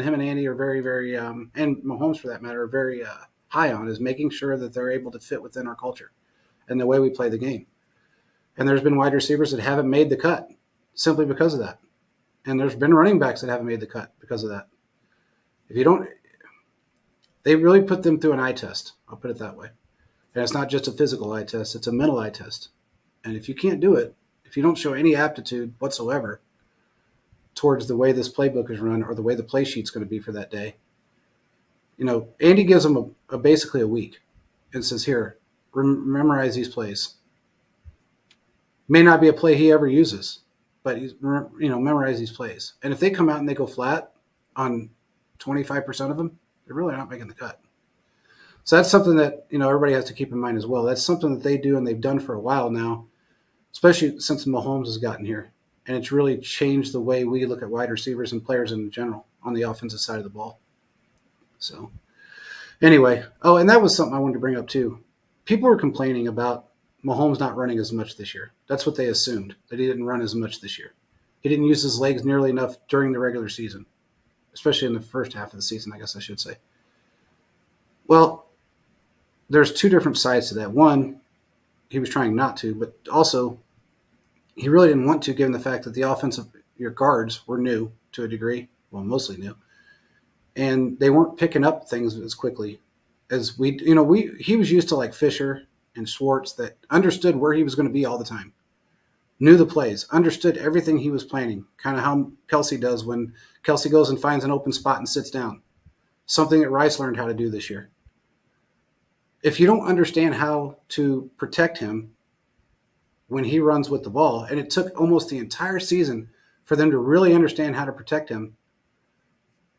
him and Andy are very, very, and Mahomes for that matter, are very high on, is making sure that they're able to fit within our culture and the way we play the game. And there's been wide receivers that haven't made the cut simply because of that. And there's been running backs that haven't made the cut because of that. They really put them through an eye test. I'll put it that way. And it's not just a physical eye test, it's a mental eye test. And if you can't do it, if you don't show any aptitude whatsoever towards the way this playbook is run or the way the play sheet's going to be for that day, Andy gives them basically a week and says, here, memorize these plays. May not be a play he ever uses, but memorize these plays. And if they come out and they go flat on 25% of them, they're really not making the cut. So that's something that, everybody has to keep in mind as well. That's something that they do and they've done for a while now, especially since Mahomes has gotten here. And it's really changed the way we look at wide receivers and players in general on the offensive side of the ball. So anyway, and that was something I wanted to bring up too. People were complaining about Mahomes not running as much this year. That's what they assumed, that he didn't run as much this year. He didn't use his legs nearly enough during the regular season, especially in the first half of the season, I guess I should say. Well, there's two different sides to that. One, he was trying not to, but also he really didn't want to, given the fact that the your guards were new to a degree, well, mostly new, and they weren't picking up things as quickly as he was used to, like Fisher and Schwartz, that understood where he was going to be all the time, knew the plays, understood everything he was planning, kind of how Kelsey does when Kelsey goes and finds an open spot and sits down, something that Rice learned how to do this year. If you don't understand how to protect him when he runs with the ball, and it took almost the entire season for them to really understand how to protect him,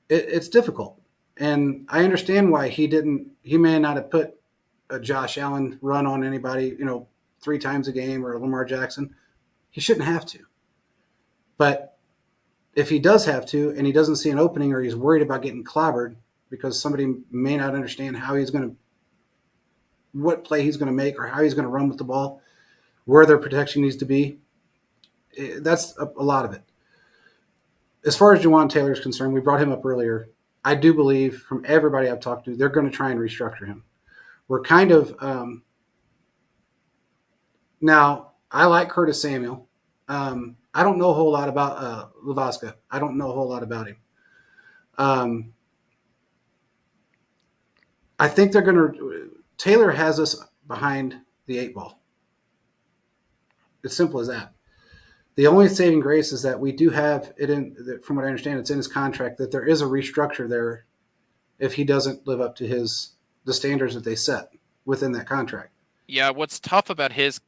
it's difficult. And I understand why he may not have put a Josh Allen run on anybody, 3 times a game, or a Lamar Jackson. He shouldn't have to. But if he does have to, and he doesn't see an opening, or he's worried about getting clobbered because somebody may not understand what play he's going to make, or how he's going to run with the ball, where their protection needs to be, that's a lot of it. As far as Jawan Taylor is concerned, we brought him up earlier. I do believe, from everybody I've talked to, they're going to try and restructure him. We're kind of now, I like Curtis Samuel. I don't know a whole lot about Lavasca. I don't know a whole lot about him. I think they're going to Taylor has us behind the 8 ball. It's simple as that. The only saving grace is that we do have it in, from what I understand, it's in his contract that there is a restructure there if he doesn't live up to the standards that they set within that contract. Yeah, what's tough about his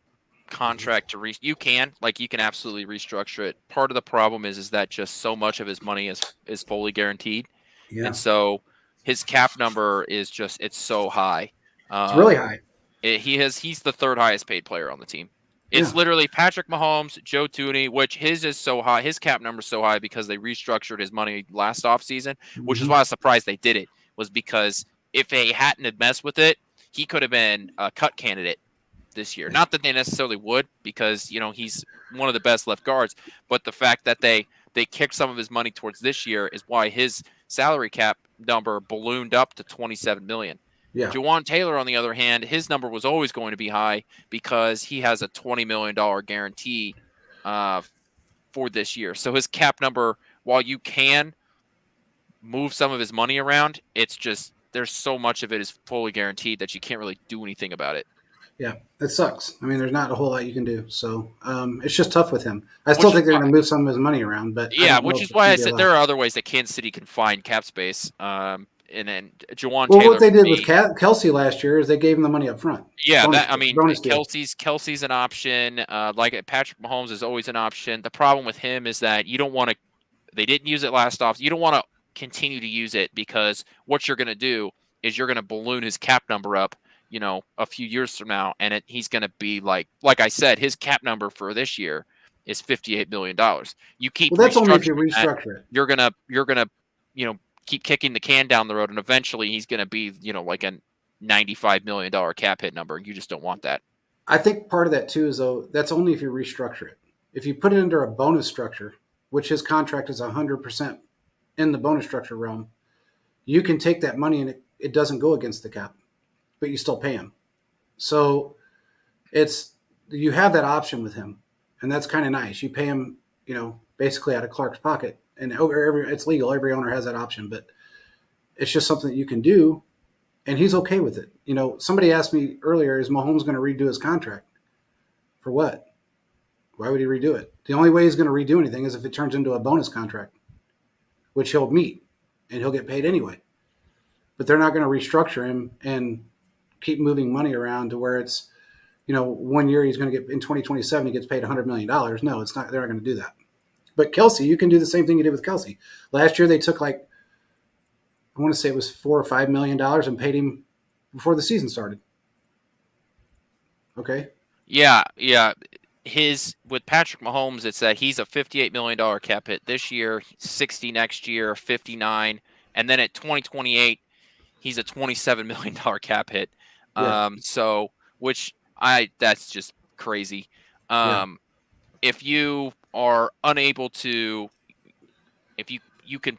contract you can absolutely restructure it. Part of the problem is that just so much of his money is fully guaranteed. Yeah. And so his cap number is just it's so high. It's really high. He's the third highest paid player on the team. It's literally Patrick Mahomes, Joe Tooney, which his is so high. His cap number is so high because they restructured his money last offseason, which is why I was surprised they did it, was because if they hadn't had messed with it, he could have been a cut candidate this year. Not that they necessarily would, because he's one of the best left guards, but the fact that they kicked some of his money towards this year is why his salary cap number ballooned up to $27 million. Yeah. Jawan Taylor, on the other hand, his number was always going to be high because he has a $20 million guarantee for this year. So his cap number, while you can move some of his money around, it's just there's so much of it is fully guaranteed that you can't really do anything about it. Yeah, it sucks. I mean, there's not a whole lot you can do. So it's just tough with him. I still think they're going to move some of his money around, but which is why I said there are other ways that Kansas City can find cap space. And then Jawan Taylor. Well, what they did with Kelsey last year is they gave him the money up front. Yeah, Kelsey's an option. Like Patrick Mahomes is always an option. The problem with him is that you don't want to. They didn't use it last off. You don't want to continue to use it because what you're going to do is you're going to balloon his cap number up, a few years from now, and he's going to be like I said, his cap number for this year is $58 million. You keep that's only if you restructure it. You're gonna keep kicking the can down the road, and eventually he's going to be, like a $95 million cap hit number. You just don't want that. I think part of that too is though that's only if you restructure it. If you put it under a bonus structure, which his contract is 100% in the bonus structure realm, you can take that money and it doesn't go against the cap, but you still pay him. So you have that option with him, and that's kind of nice. You pay him, basically out of Clark's pocket. And it's legal. Every owner has that option, but it's just something that you can do, and he's okay with it. Somebody asked me earlier, is Mahomes going to redo his contract? For what? Why would he redo it? The only way he's going to redo anything is if it turns into a bonus contract, which he'll meet, and he'll get paid anyway. But they're not going to restructure him and keep moving money around to where it's, 1 year he's going to get, in 2027, he gets paid $100 million. No, it's not. They're not going to do that. But Kelsey, you can do the same thing you did with Kelsey. Last year they took I want to say it was $4 or $5 million and paid him before the season started. Okay. Yeah. With Patrick Mahomes, it's that he's a $58 million cap hit this year, 60 next year, 59, and then at 2028, he's a $27 million cap hit. Yeah. That's just crazy. If you are unable to, if you can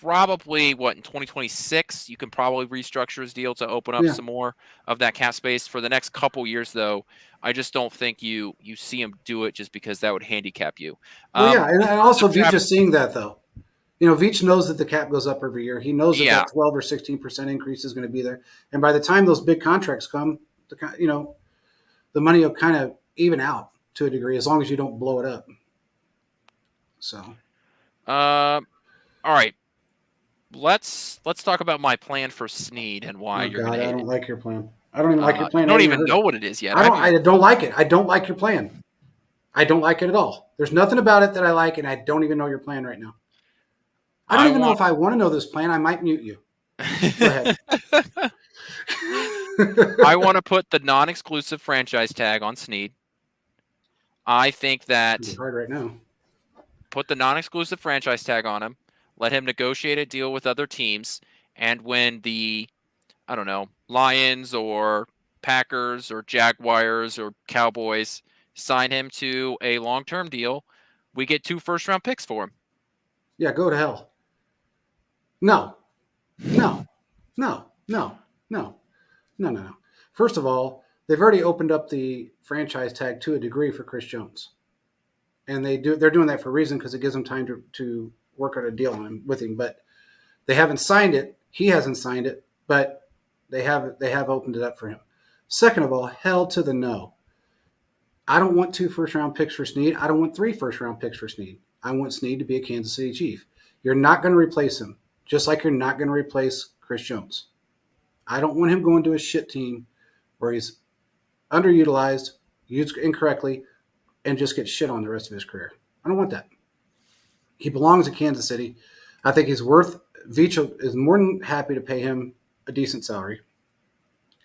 probably, in 2026, you can probably restructure his deal to open up some more of that cap space. For the next couple years, though, I just don't think you see him do it just because that would handicap you. And also Veach is seeing that, though. Veach knows that the cap goes up every year. He knows that 12 or 16% increase is going to be there. And by the time those big contracts come, the money will kind of even out to a degree as long as you don't blow it up. So, all right. Let's talk about my plan for Snead and why you're going to hate it. I don't like your plan. I don't even like your plan. I don't even know what it is yet. I don't like it. I don't like your plan. I don't like it at all. There's nothing about it that I like, and I don't even know your plan right now. I don't even know if I want to know this plan. I might mute you. Go ahead. I want to put the non-exclusive franchise tag on Snead. I think that it's hard right now. Put the non-exclusive franchise tag on him. Let him negotiate a deal with other teams. And when the, Lions or Packers or Jaguars or Cowboys sign him to a long-term deal, we get 2 first-round picks for him. Yeah, go to hell. No. First of all, they've already opened up the franchise tag to a degree for Chris Jones. And they're doing that for a reason because it gives them time to work out a deal with him. But they haven't signed it. He hasn't signed it. But They have opened it up for him. Second of all, hell to the no. I don't want 2 first-round picks for Snead. I don't want 3 first-round picks for Snead. I want Snead to be a Kansas City Chief. You're not going to replace him, just like you're not going to replace Chris Jones. I don't want him going to a shit team where he's underutilized, used incorrectly, and just gets shit on the rest of his career. I don't want that. He belongs in Kansas City. I think he's worth – Veach is more than happy to pay him a decent salary,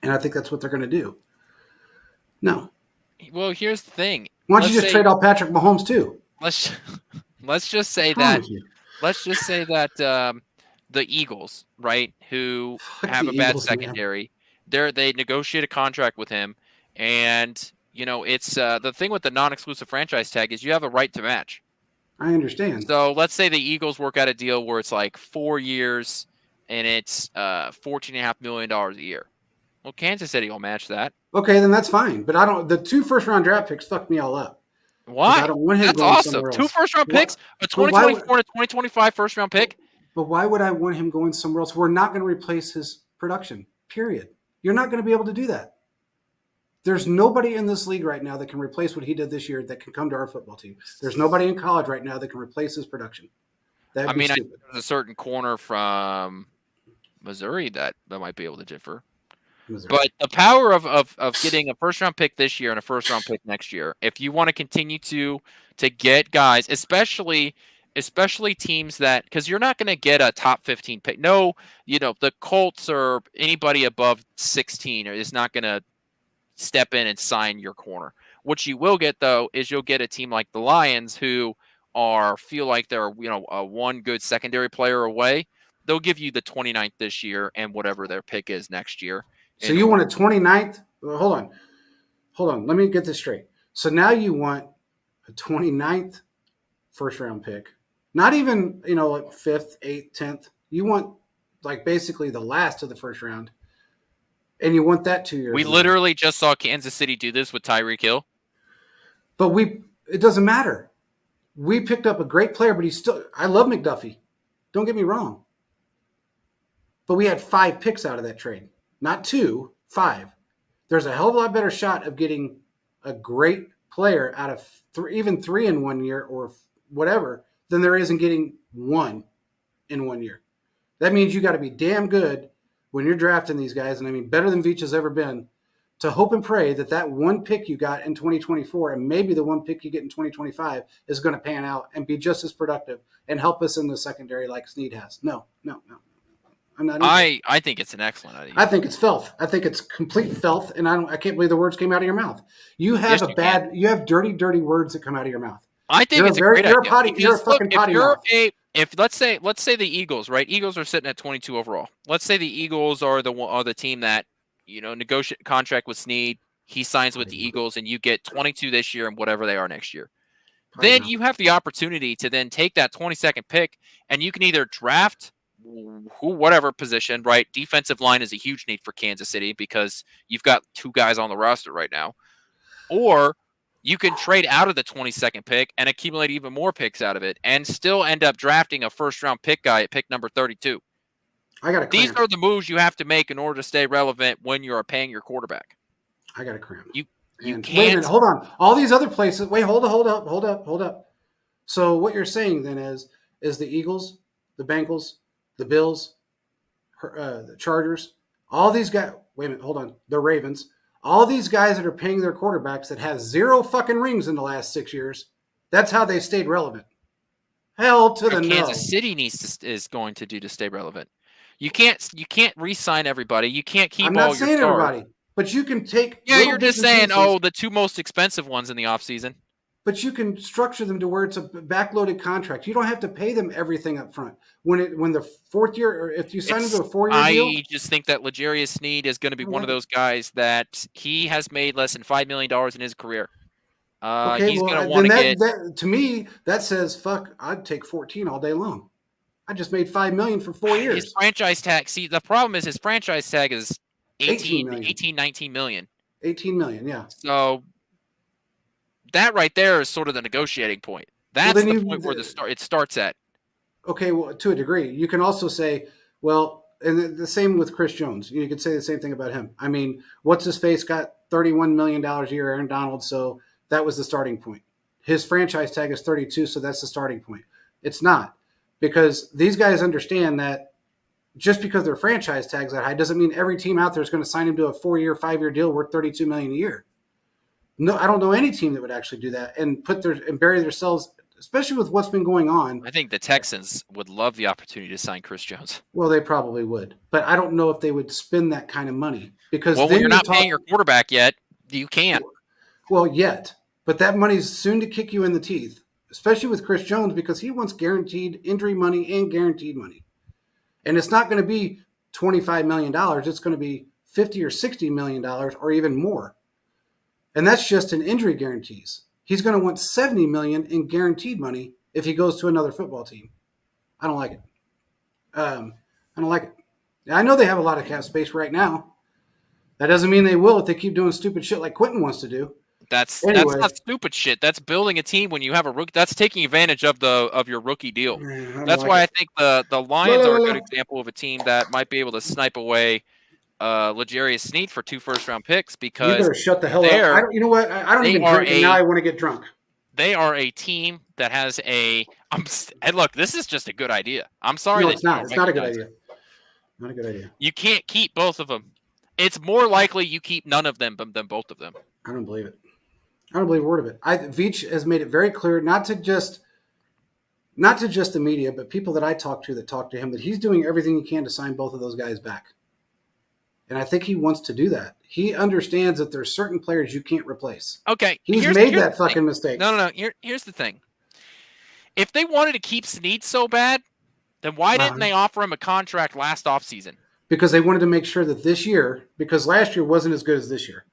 and I think that's what they're going to do. No. Well, here's the thing. Why don't you just trade out Patrick Mahomes too? Let's just say that the Eagles, right, who have a bad secondary, they negotiate a contract with him, and it's the thing with the non-exclusive franchise tag is you have a right to match. I understand. So let's say the Eagles work out a deal where it's like 4 years and it's $14.5 million a year. Well, Kansas City will match that. Okay, then that's fine. But I don't. The 2 first-round draft picks fucked me all up. Why? I don't want him. That's awesome. 2 first-round picks, a 2024 and a 2025 first-round pick. But why would I want him going somewhere else? We're not going to replace his production. Period. You're not going to be able to do that. There's nobody in this league right now that can replace what he did this year that can come to our football team. There's nobody in college right now that can replace his production. I mean, there's a certain corner from Missouri that might be able to differ. Missouri. But the power of getting a first-round pick this year and a first-round pick next year, if you want to continue to get guys, especially teams that, because you're not going to get a top 15 pick. No, the Colts or anybody above 16 is not going to step in and sign your corner. What you will get, though, is you'll get a team like the Lions who feel like they're a one good secondary player away. They'll give you the 29th this year and whatever their pick is next year. So you want a 29th? Well, hold on. Let me get this straight. So now you want a 29th first-round pick. Not even, like 5th, 8th, 10th. You want, like, basically the last of the first round. And you want that 2 years. We literally just saw Kansas City do this with Tyreek Hill. But it doesn't matter. We picked up a great player, but I love McDuffie. Don't get me wrong. But we had 5 picks out of that trade. Not 2, 5. There's a hell of a lot better shot of getting a great player out of even 3 in 1 year or whatever than there is in getting 1 in 1 year. That means you got to be damn good when you're drafting these guys, and I mean better than Veach has ever been, to hope and pray that 1 pick you got in 2024 and maybe the 1 pick you get in 2025 is going to pan out and be just as productive and help us in the secondary like Snead has. No. I'm not. I think it's an excellent idea. I think it's filth. I think it's complete filth, and I can't believe the words came out of your mouth. You have you have dirty dirty words that come out of your mouth. I think it's a great idea. You're a fucking potty mouth. If let's say the Eagles, right? Eagles are sitting at 22 overall. Let's say the Eagles are the team that negotiate contract with Snead. He signs with the Eagles, and you get 22 this year and whatever they are next year. Then you have the opportunity to then take that 22nd pick, and you can either draft whatever position, right? Defensive line is a huge need for Kansas City because you've got 2 guys on the roster right now, or you can trade out of the 22nd pick and accumulate even more picks out of it and still end up drafting a first-round pick guy at pick number 32. These are the moves you have to make in order to stay relevant when you are paying your quarterback. I got a cramp. You can't. Wait a minute, hold on. All these other places. Wait, hold up. So what you're saying then is the Eagles, the Bengals, the Bills, the Chargers, all these guys. Wait a minute, hold on. The Ravens. All these guys that are paying their quarterbacks that have 0 fucking rings in the last 6 years, that's how they stayed relevant. Hell to the no. Kansas City is going to do to stay relevant. You can't re-sign everybody. You can't keep all your stars. I'm not saying everybody, but you can take. Yeah, you're just saying, the 2 most expensive ones in the offseason. But you can structure them to where it's a backloaded contract. You don't have to pay them everything up front. When the 4th year, or if you sign into a 4-year deal. I just think that L'Jarius Sneed is going to be one of those guys that he has made less than $5 million in his career. He's going to want to get. To me, that says, fuck, I'd take 14 all day long. I just made $5 million for 4 years. His franchise tag. See, the problem is his franchise tag is 19 million. 18 million, yeah. So that right there is sort of the negotiating point. That's the point where it starts at. Okay, well, to a degree. You can also say, well, and the same with Chris Jones. You could say the same thing about him. I mean, what's his face got $31 million a year, Aaron Donald, so that was the starting point. His franchise tag is 32, so that's the starting point. It's not, because these guys understand that just because their franchise tags that high doesn't mean every team out there is going to sign him to a 4-year, 5-year deal worth $32 million a year. No, I don't know any team that would actually do that and bury themselves, especially with what's been going on. I think the Texans would love the opportunity to sign Chris Jones. Well, they probably would, but I don't know if they would spend that kind of money, because when you're not paying your quarterback yet, you can't. Well, yet, but that money's soon to kick you in the teeth, especially with Chris Jones, because he wants guaranteed injury money and guaranteed money. And it's not going to be $25 million. It's going to be $50 or $60 million or even more. And that's just in injury guarantees. He's going to want $70 million in guaranteed money if he goes to another football team. I don't like it. I don't like it. I know they have a lot of cap space right now. That doesn't mean they will if they keep doing stupid shit like Quentin wants to do. That's not stupid shit. That's building a team when you have a rookie. That's taking advantage of your rookie deal. That's why I think the Lions are a good example of a team that might be able to snipe away L'Jarius Sneed for 2 first-round picks, because you better shut the hell up. You know what? I don't even drink, and now I want to get drunk. They are a team that has a. And look, this is just a good idea. I'm sorry. No, it's not. It's not a good idea. Not a good idea. You can't keep both of them. It's more likely you keep none of them than both of them. I don't believe it. I don't believe a word of it. Veach has made it very clear, not to just the media, but people that I talk to him, that he's doing everything he can to sign both of those guys back. And I think he wants to do that. He understands that there's certain players you can't replace. Okay. He's made that fucking mistake. No. Here's the thing. If they wanted to keep Snead so bad, then why didn't they offer him a contract last offseason? Because they wanted to make sure that this year, because last year wasn't as good as this year,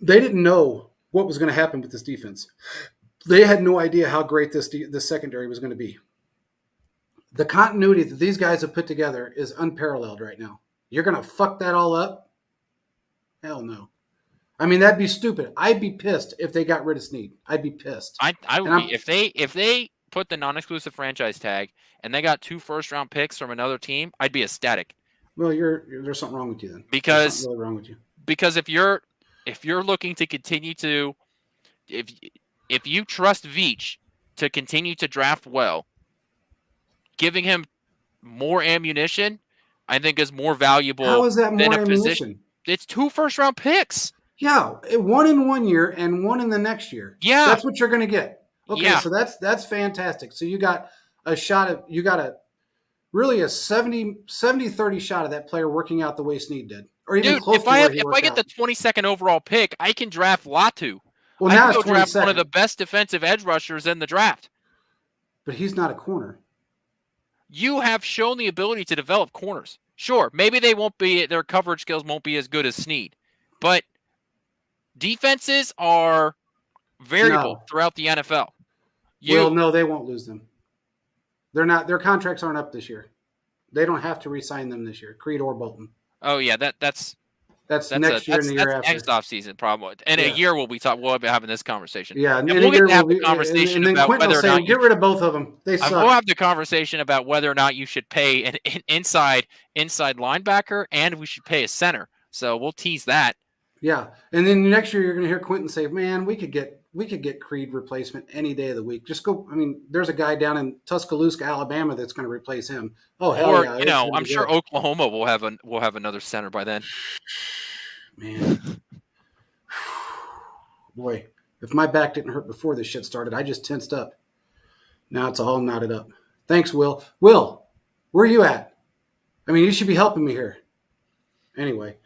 they didn't know what was going to happen with this defense. They had no idea how great this secondary was going to be. The continuity that these guys have put together is unparalleled right now. You're going to fuck that all up? Hell no. I mean, that'd be stupid. I'd be pissed if they got rid of Snead. I'd be pissed. I would be. If they put the non-exclusive franchise tag and they got 2 first-round picks from another team, I'd be ecstatic. Well, there's something wrong with you then. Because there's something really wrong with you. Because if you're looking to continue to, if you trust Veach to continue to draft well, giving him more ammunition, I think is more valuable. How is that more than a ammunition? Position. It's 2 first-round picks. Yeah, 1 in 1 year and 1 in the next year. Yeah, that's what you're going to get. Okay, yeah. So that's fantastic. So you got a 70-30 shot of that player working out the way Snead did, or even close to where he worked out. If I get the 22nd overall pick, I can draft Latu. Well, now I can go draft one of the best defensive edge rushers in the draft. But he's not a corner. You have shown the ability to develop corners. Sure, maybe their coverage skills won't be as good as Snead, but defenses are variable throughout the NFL. No, they won't lose them. They're not. Their contracts aren't up this year. They don't have to re-sign them this year, Creed or Bolton. Oh yeah, that's next year and the year after. Next offseason problem. In a year we'll be having this conversation. Yeah, and we'll get to have the conversation about whether or not get rid of both of them. They suck. We'll have the conversation about whether or not you should pay an inside linebacker, and we should pay a center. So we'll tease that. Yeah, and then next year you're going to hear Quentin say, "Man, we could get Creed replacement any day of the week. Just go. I mean, there's a guy down in Tuscaloosa, Alabama, that's going to replace him. Oh hell yeah! I'm sure Oklahoma will have another center by then. Man, boy, if my back didn't hurt before this shit started, I just tensed up. Now it's all knotted up. Thanks, Will. Will, where are you at? I mean, you should be helping me here. Anyway,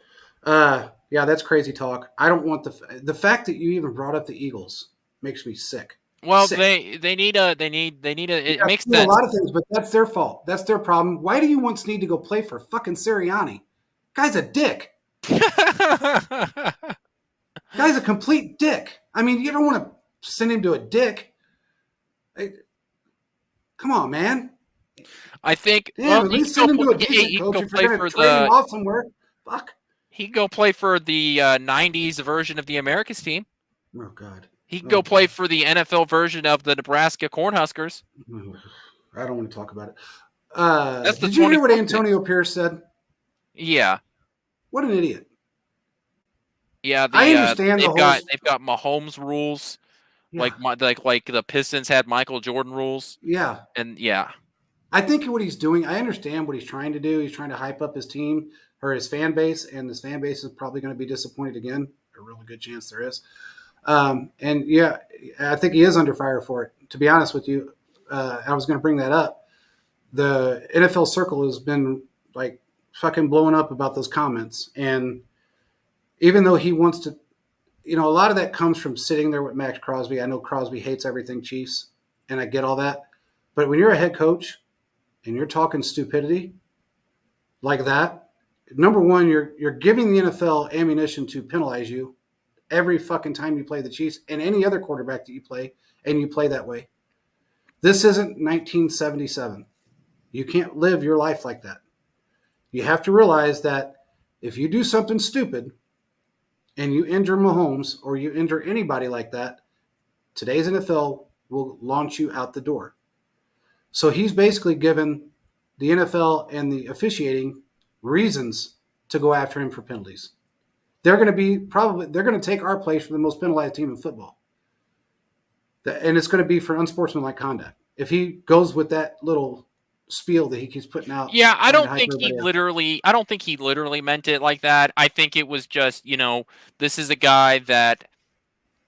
yeah, that's crazy talk. I don't want the fact that you even brought up the Eagles makes me sick. Well, sick. they need a. It makes sense. A lot of things, but that's their fault. That's their problem. Why do you want Snead to go play for fucking Sirianni? Guy's a dick. Guy's a complete dick. I mean, you don't want to send him to a dick. Come on, man. I think. Damn, at least send him to a decent coach if you're going to trade him off somewhere. Fuck. He can go play for the 90s version of the Americas team. Oh, God. He can go play for the NFL version of the Nebraska Cornhuskers. I don't want to talk about it. That's the Did you hear what 24th pick. Antonio Pierce said? Yeah. What an idiot. Yeah, I understand the they've whole. got Mahomes rules, Yeah. like the Pistons had Michael Jordan rules, Yeah. and yeah, I think what he's doing, I understand what he's trying to do. He's trying to hype up his team or his fan base, and his fan base is probably going to be disappointed again. A really good chance there is. And yeah, I think he is under fire for it. To be honest with you, I was going to bring that up. The NFL circle has been like fucking blowing up about those comments, and even though he wants to, a lot of that comes from sitting there with Max Crosby. I know Crosby hates everything Chiefs, and I get all that. But when you're a head coach and you're talking stupidity like that, number one, you're giving the NFL ammunition to penalize you every fucking time you play the Chiefs and any other quarterback that you play, and you play that way. This isn't 1977. You can't live your life like that. You have to realize that if you do something stupid and you injure Mahomes or you injure anybody like that, today's NFL will launch you out the door. So he's basically given the NFL and the officiating reasons to go after him for penalties. They're going to take our place for the most penalized team in football. And it's going to be for unsportsmanlike conduct. If he goes with that little spiel that he keeps putting out. Yeah, I don't think he literally meant it like that. I think it was just, this is a guy that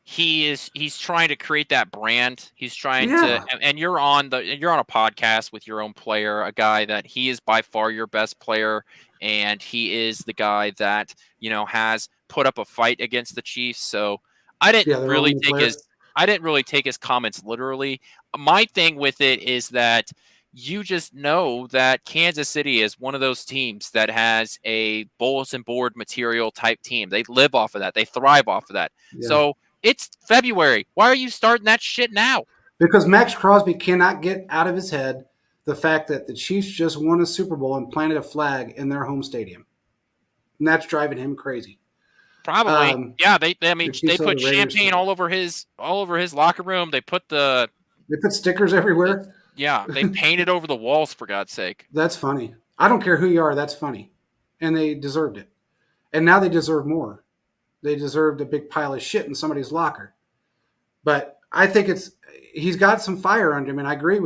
he's trying to create that brand. He's trying to, and you're on a podcast with your own player, a guy that he is by far your best player, and he is the guy that, has put up a fight against the Chiefs. So I didn't really take his comments literally. My thing with it is that you just know that Kansas City is one of those teams that has a bulletin board material type team. They live off of that. They thrive off of that. Yeah. So it's February. Why are you starting that shit now? Because Max Crosby cannot get out of his head the fact that the Chiefs just won a Super Bowl and planted a flag in their home stadium. And that's driving him crazy. Probably. Yeah, they put champagne all over his locker room. They put stickers everywhere. Yeah, they painted over the walls, for God's sake. That's funny. I don't care who you are. That's funny. And they deserved it. And now they deserve more. They deserved a big pile of shit in somebody's locker. But I think he's got some fire under him. And I agree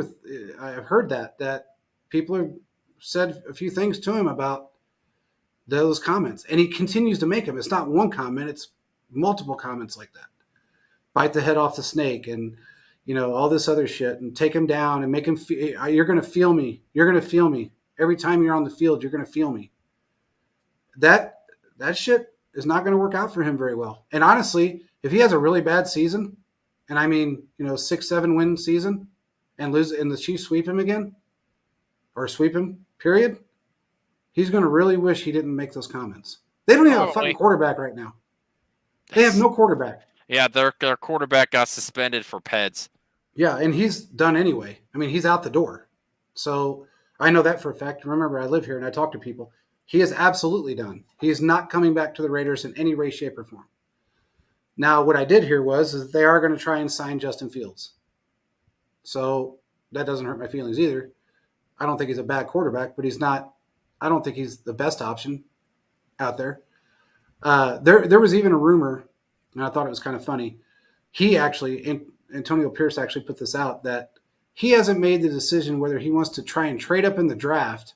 I've heard that people have said a few things to him about those comments. And he continues to make them. It's not one comment. It's multiple comments like that. Bite the head off the snake and, all this other shit, and take him down and make him feel, you're going to feel me. You're going to feel me. Every time you're on the field, you're going to feel me. That shit is not going to work out for him very well. And honestly, if he has a really bad season, and 6-7 win season, and the Chiefs sweep him again, or sweep him, period, he's going to really wish he didn't make those comments. They don't even have a fucking quarterback right now. They have no quarterback. Yeah, their quarterback got suspended for peds. Yeah, and he's done anyway. He's out the door. So I know that for a fact. Remember, I live here and I talk to people. He is absolutely done. He is not coming back to the Raiders in any way, shape, or form. Now, what I did hear is that they are going to try and sign Justin Fields. So that doesn't hurt my feelings either. I don't think he's a bad quarterback, but I don't think he's the best option out there. There was even a rumor, and I thought it was kind of funny. Antonio Pierce actually put this out, that he hasn't made the decision whether he wants to try and trade up in the draft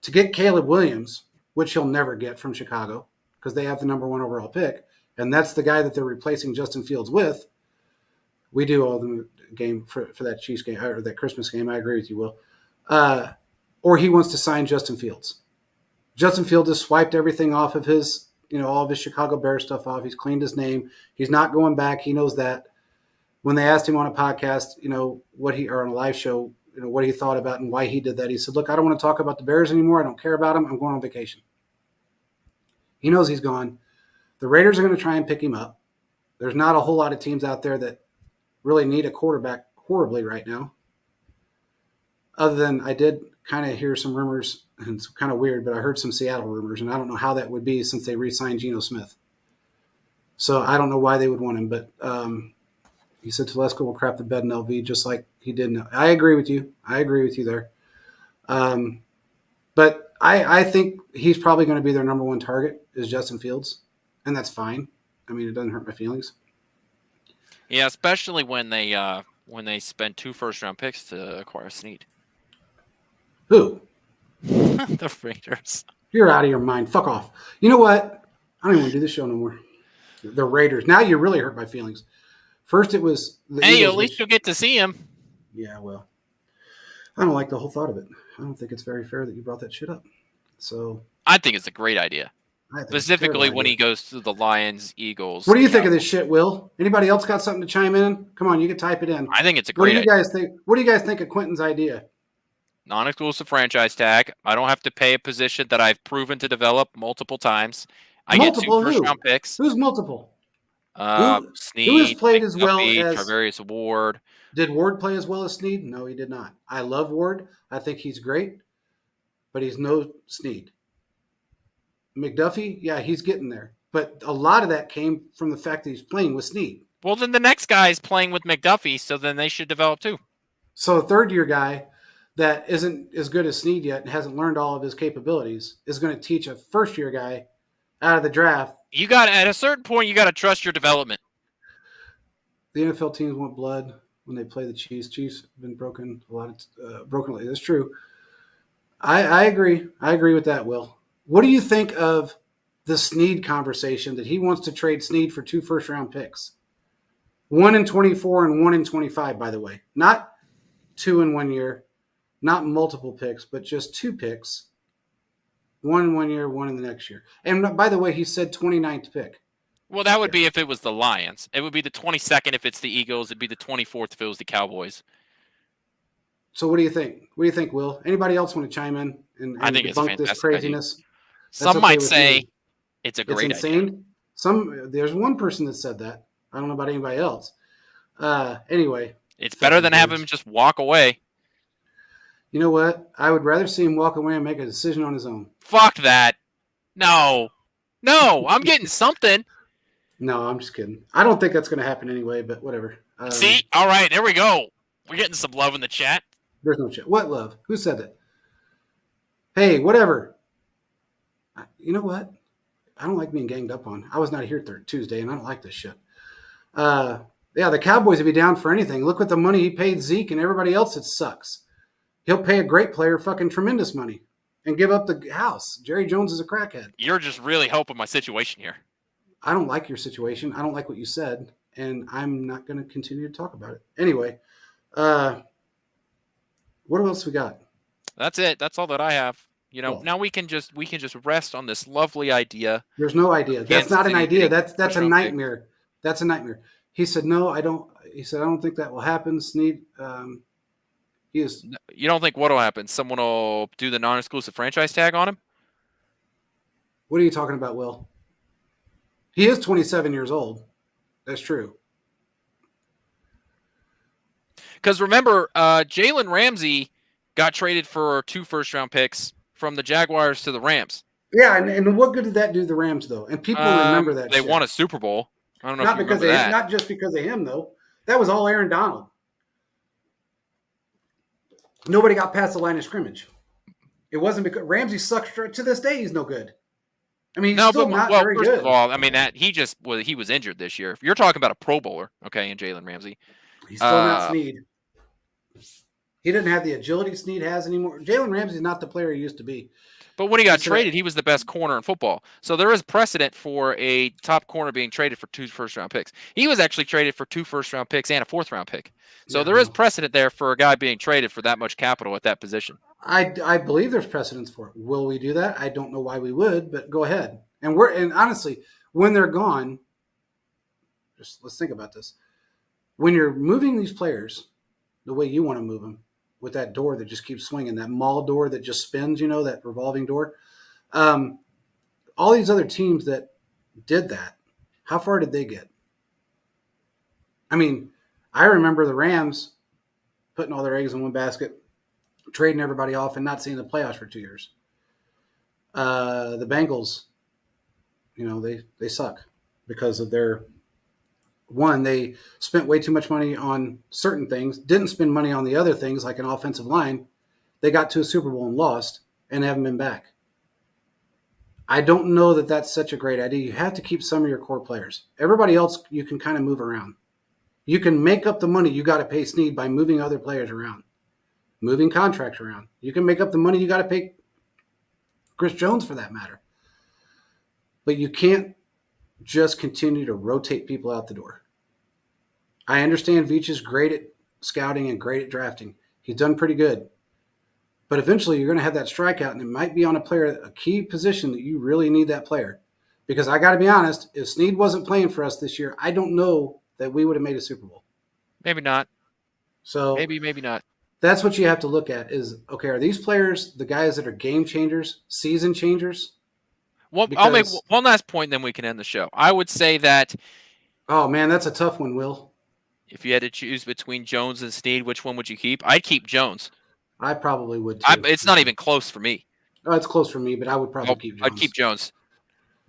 to get Caleb Williams, which he'll never get from Chicago because they have the number 1 overall pick. And that's the guy that they're replacing Justin Fields with. We do all the game for that Chiefs game or that Christmas game. I agree with you, Will. Or he wants to sign Justin Fields. Justin Fields has swiped everything off of his, all of his Chicago Bears stuff off. He's cleaned his name. He's not going back. He knows that. When they asked him on a podcast, or on a live show, what he thought about and why he did that, he said, "Look, I don't want to talk about the Bears anymore. I don't care about them. I'm going on vacation." He knows he's gone. The Raiders are going to try and pick him up. There's not a whole lot of teams out there that really need a quarterback horribly right now. Other than I did kind of hear some rumors, and it's kind of weird, but I heard some Seattle rumors, and I don't know how that would be since they re-signed Geno Smith. So I don't know why they would want him, but he said Telesco will crap the bed in LV just like he did. I agree with you. there. But I think he's probably going to be their number one target is Justin Fields, and that's fine. I mean, it doesn't hurt my feelings. Yeah, especially when they spend 2 first-round picks to acquire Snead. Who? The Raiders. You're out of your mind. Fuck off. You know what? I don't even want to do this show no more. The Raiders. Now you really hurt my feelings. First it was the Hey, Eagles, at least you'll get to see him. Yeah, well, I don't like the whole thought of it. I don't think it's very fair that you brought that shit up. So I think it's a great idea. Specifically when he goes to the Lions, Eagles. What do you think of this shit, Will? Anybody else got something to chime in? Come on, you can type it in. I think it's a great idea. What do you guys think of Quentin's idea? Non-exclusive franchise tag. I don't have to pay a position that I've proven to develop multiple times. I multiple get 2 first-round picks. Who's multiple? Snead, who has played as well as Tarvarius Ward. Did Ward play as well as Snead? No, he did not. I love Ward. I think he's great, but he's no Snead. McDuffie, yeah, he's getting there. But a lot of that came from the fact that he's playing with Snead. Well, then the next guy is playing with McDuffie, so then they should develop too. So a third-year guy that isn't as good as Snead yet and hasn't learned all of his capabilities is going to teach a first-year guy out of the draft. At a certain point, you got to trust your development. The NFL teams want blood when they play the Chiefs. Chiefs have been broken a lot of broken lately. That's true. I agree. I agree with that, Will. What do you think of the Snead conversation that he wants to trade Snead for 2 first-round picks? 1 in 24 and 1 in 25, by the way. Not 2 in 1 year, not multiple picks, but just 2 picks. 1 in 1 year, 1 in the next year. And by the way, he said 29th pick. Well, that would be if it was the Lions. It would be the 22nd if it's the Eagles. It'd be the 24th if it was the Cowboys. So what do you think? What do you think, Will? Anybody else want to chime in and I think debunk this craziness? Idea. Some might say it's a great idea. There's one person that said that. I don't know about anybody else. Anyway. It's better than have him just walk away. You know what? I would rather see him walk away and make a decision on his own. Fuck that. No, I'm getting something. No, I'm just kidding. I don't think that's going to happen anyway, but whatever. See? All right, there we go. We're getting some love in the chat. There's no chat. What love? Who said that? Hey, whatever. You know what? I don't like being ganged up on. I was not here Tuesday, and I don't like this shit. Yeah, the Cowboys would be down for anything. Look at the money he paid Zeke and everybody else that sucks. He'll pay a great player fucking tremendous money and give up the house. Jerry Jones is a crackhead. You're just really helping my situation here. I don't like your situation. I don't like what you said, and I'm not going to continue to talk about it. Anyway, what else we got? That's it. That's all that I have. You know, now we can just rest on this lovely idea. There's no idea. That's not an idea. That's a nightmare. That's a nightmare. He said, no, I don't. He said, I don't think that will happen. Snead, he is. You don't think what will happen? Someone will do the non-exclusive franchise tag on him? What are you talking about, Will? He is 27 years old. That's true. Because remember, Jalen Ramsey got traded for 2 first-round picks from the Jaguars to the Rams. Yeah, and what good did that do the Rams, though? And people remember that. They won a Super Bowl. I don't know not because of him, not just because of him, though. That was all Aaron Donald. Nobody got past the line of scrimmage. It wasn't because Ramsey sucks to this day. He's no good. I mean, he's still not very good. First of all, I mean that he was injured this year. You're talking about a Pro Bowler, okay, in Jalen Ramsey. He's still not Snead. He didn't have the agility Snead has anymore. Jalen Ramsey's not the player he used to be. But when he got traded, he was the best corner in football. So there is precedent for a top corner being traded for 2 first-round picks. He was actually traded for 2 first-round picks and a 4th-round pick. So there is precedent there for a guy being traded for that much capital at that position. I believe there's precedence for it. Will we do that? I don't know why we would, but go ahead. And honestly, when they're gone, let's think about this. When you're moving these players the way you want to move them, with that door that just keeps swinging, that mall door that just spins, that revolving door. All these other teams that did that, how far did they get? I mean, I remember the Rams putting all their eggs in one basket, trading everybody off and not seeing the playoffs for 2 years. The Bengals, they suck because of their – one, they spent way too much money on certain things, didn't spend money on the other things like an offensive line, they got to a Super Bowl and lost and haven't been back. I don't know that that's such a great idea. You have to keep some of your core players. Everybody else, you can kind of move around. You can make up the money you got to pay Snead by moving other players around, moving contracts around. You can make up the money you got to pay Chris Jones for that matter. But you can't just continue to rotate people out the door. I understand Veach is great at scouting and great at drafting. He's done pretty good. But eventually you're going to have that strikeout, and it might be on a key position that you really need that player. Because I got to be honest, if Snead wasn't playing for us this year, I don't know that we would have made a Super Bowl. Maybe not. So maybe not. That's what you have to look at is, okay, are these players the guys that are game changers, season changers? Well, I'll make one last point, then we can end the show. I would say that. Oh, man, that's a tough one, Will. If you had to choose between Jones and Snead, which one would you keep? I'd keep Jones. I probably would too. It's not even close for me. Oh, it's close for me, but I would probably keep Jones. I'd keep Jones.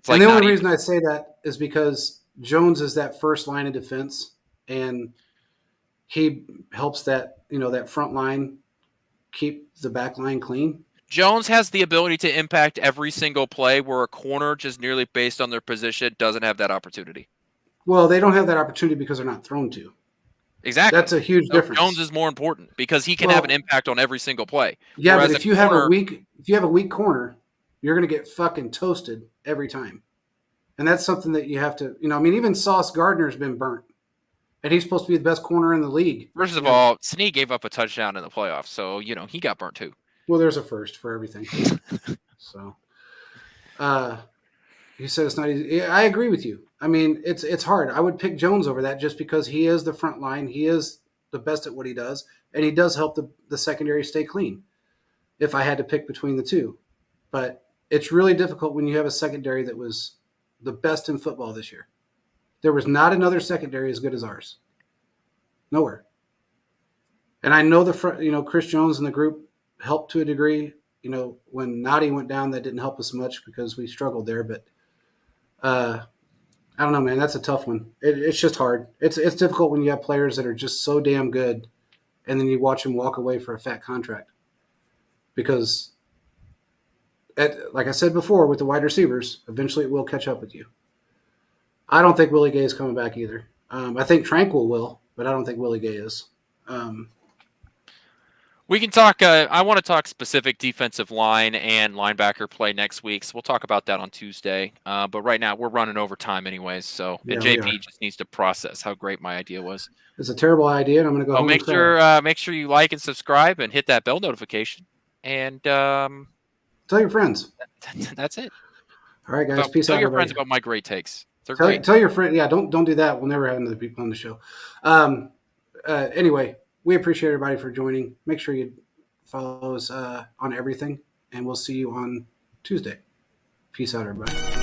And the only reason I say that is because Jones is that first line of defense, and he helps that front line keep the back line clean. Jones has the ability to impact every single play, where a corner, just nearly based on their position, doesn't have that opportunity. Well, they don't have that opportunity because they're not thrown to. Exactly. That's a huge difference. Jones is more important because he can have an impact on every single play. Yeah, but if you have a weak corner, you're going to get fucking toasted every time. And that's something that you have to, even Sauce Gardner's been burnt. And he's supposed to be the best corner in the league. First of all, Snead gave up a touchdown in the playoffs, so, he got burnt too. Well, there's a first for everything. So, you said it's not easy. Yeah, I agree with you. I mean, it's hard. I would pick Jones over that just because he is the front line. He is the best at what he does, and he does help the secondary stay clean if I had to pick between the two. But it's really difficult when you have a secondary that was the best in football this year. There was not another secondary as good as ours. Nowhere. And I know Chris Jones and the group helped to a degree. When Noddy went down, that didn't help us much because we struggled there. But I don't know, man. That's a tough one. It's just hard. It's difficult when you have players that are just so damn good, and then you watch them walk away for a fat contract. Because, like I said before, with the wide receivers, eventually it will catch up with you. I don't think Willie Gay is coming back either. I think Tranquil will, but I don't think Willie Gay is. We can talk. I want to talk specific defensive line and linebacker play next week, so we'll talk about that on Tuesday. But right now, we're running over time anyways, so JP just needs to process how great my idea was. It's a terrible idea, and I'm going to go home. Make sure you like and subscribe and hit that bell notification. And tell your friends. That's it. All right, guys. Peace out. Tell your friends about my great takes. Tell your friend. Yeah, don't do that. We'll never have another people on the show. Anyway, we appreciate everybody for joining. Make sure you follow us on everything, and we'll see you on Tuesday. Peace out, everybody.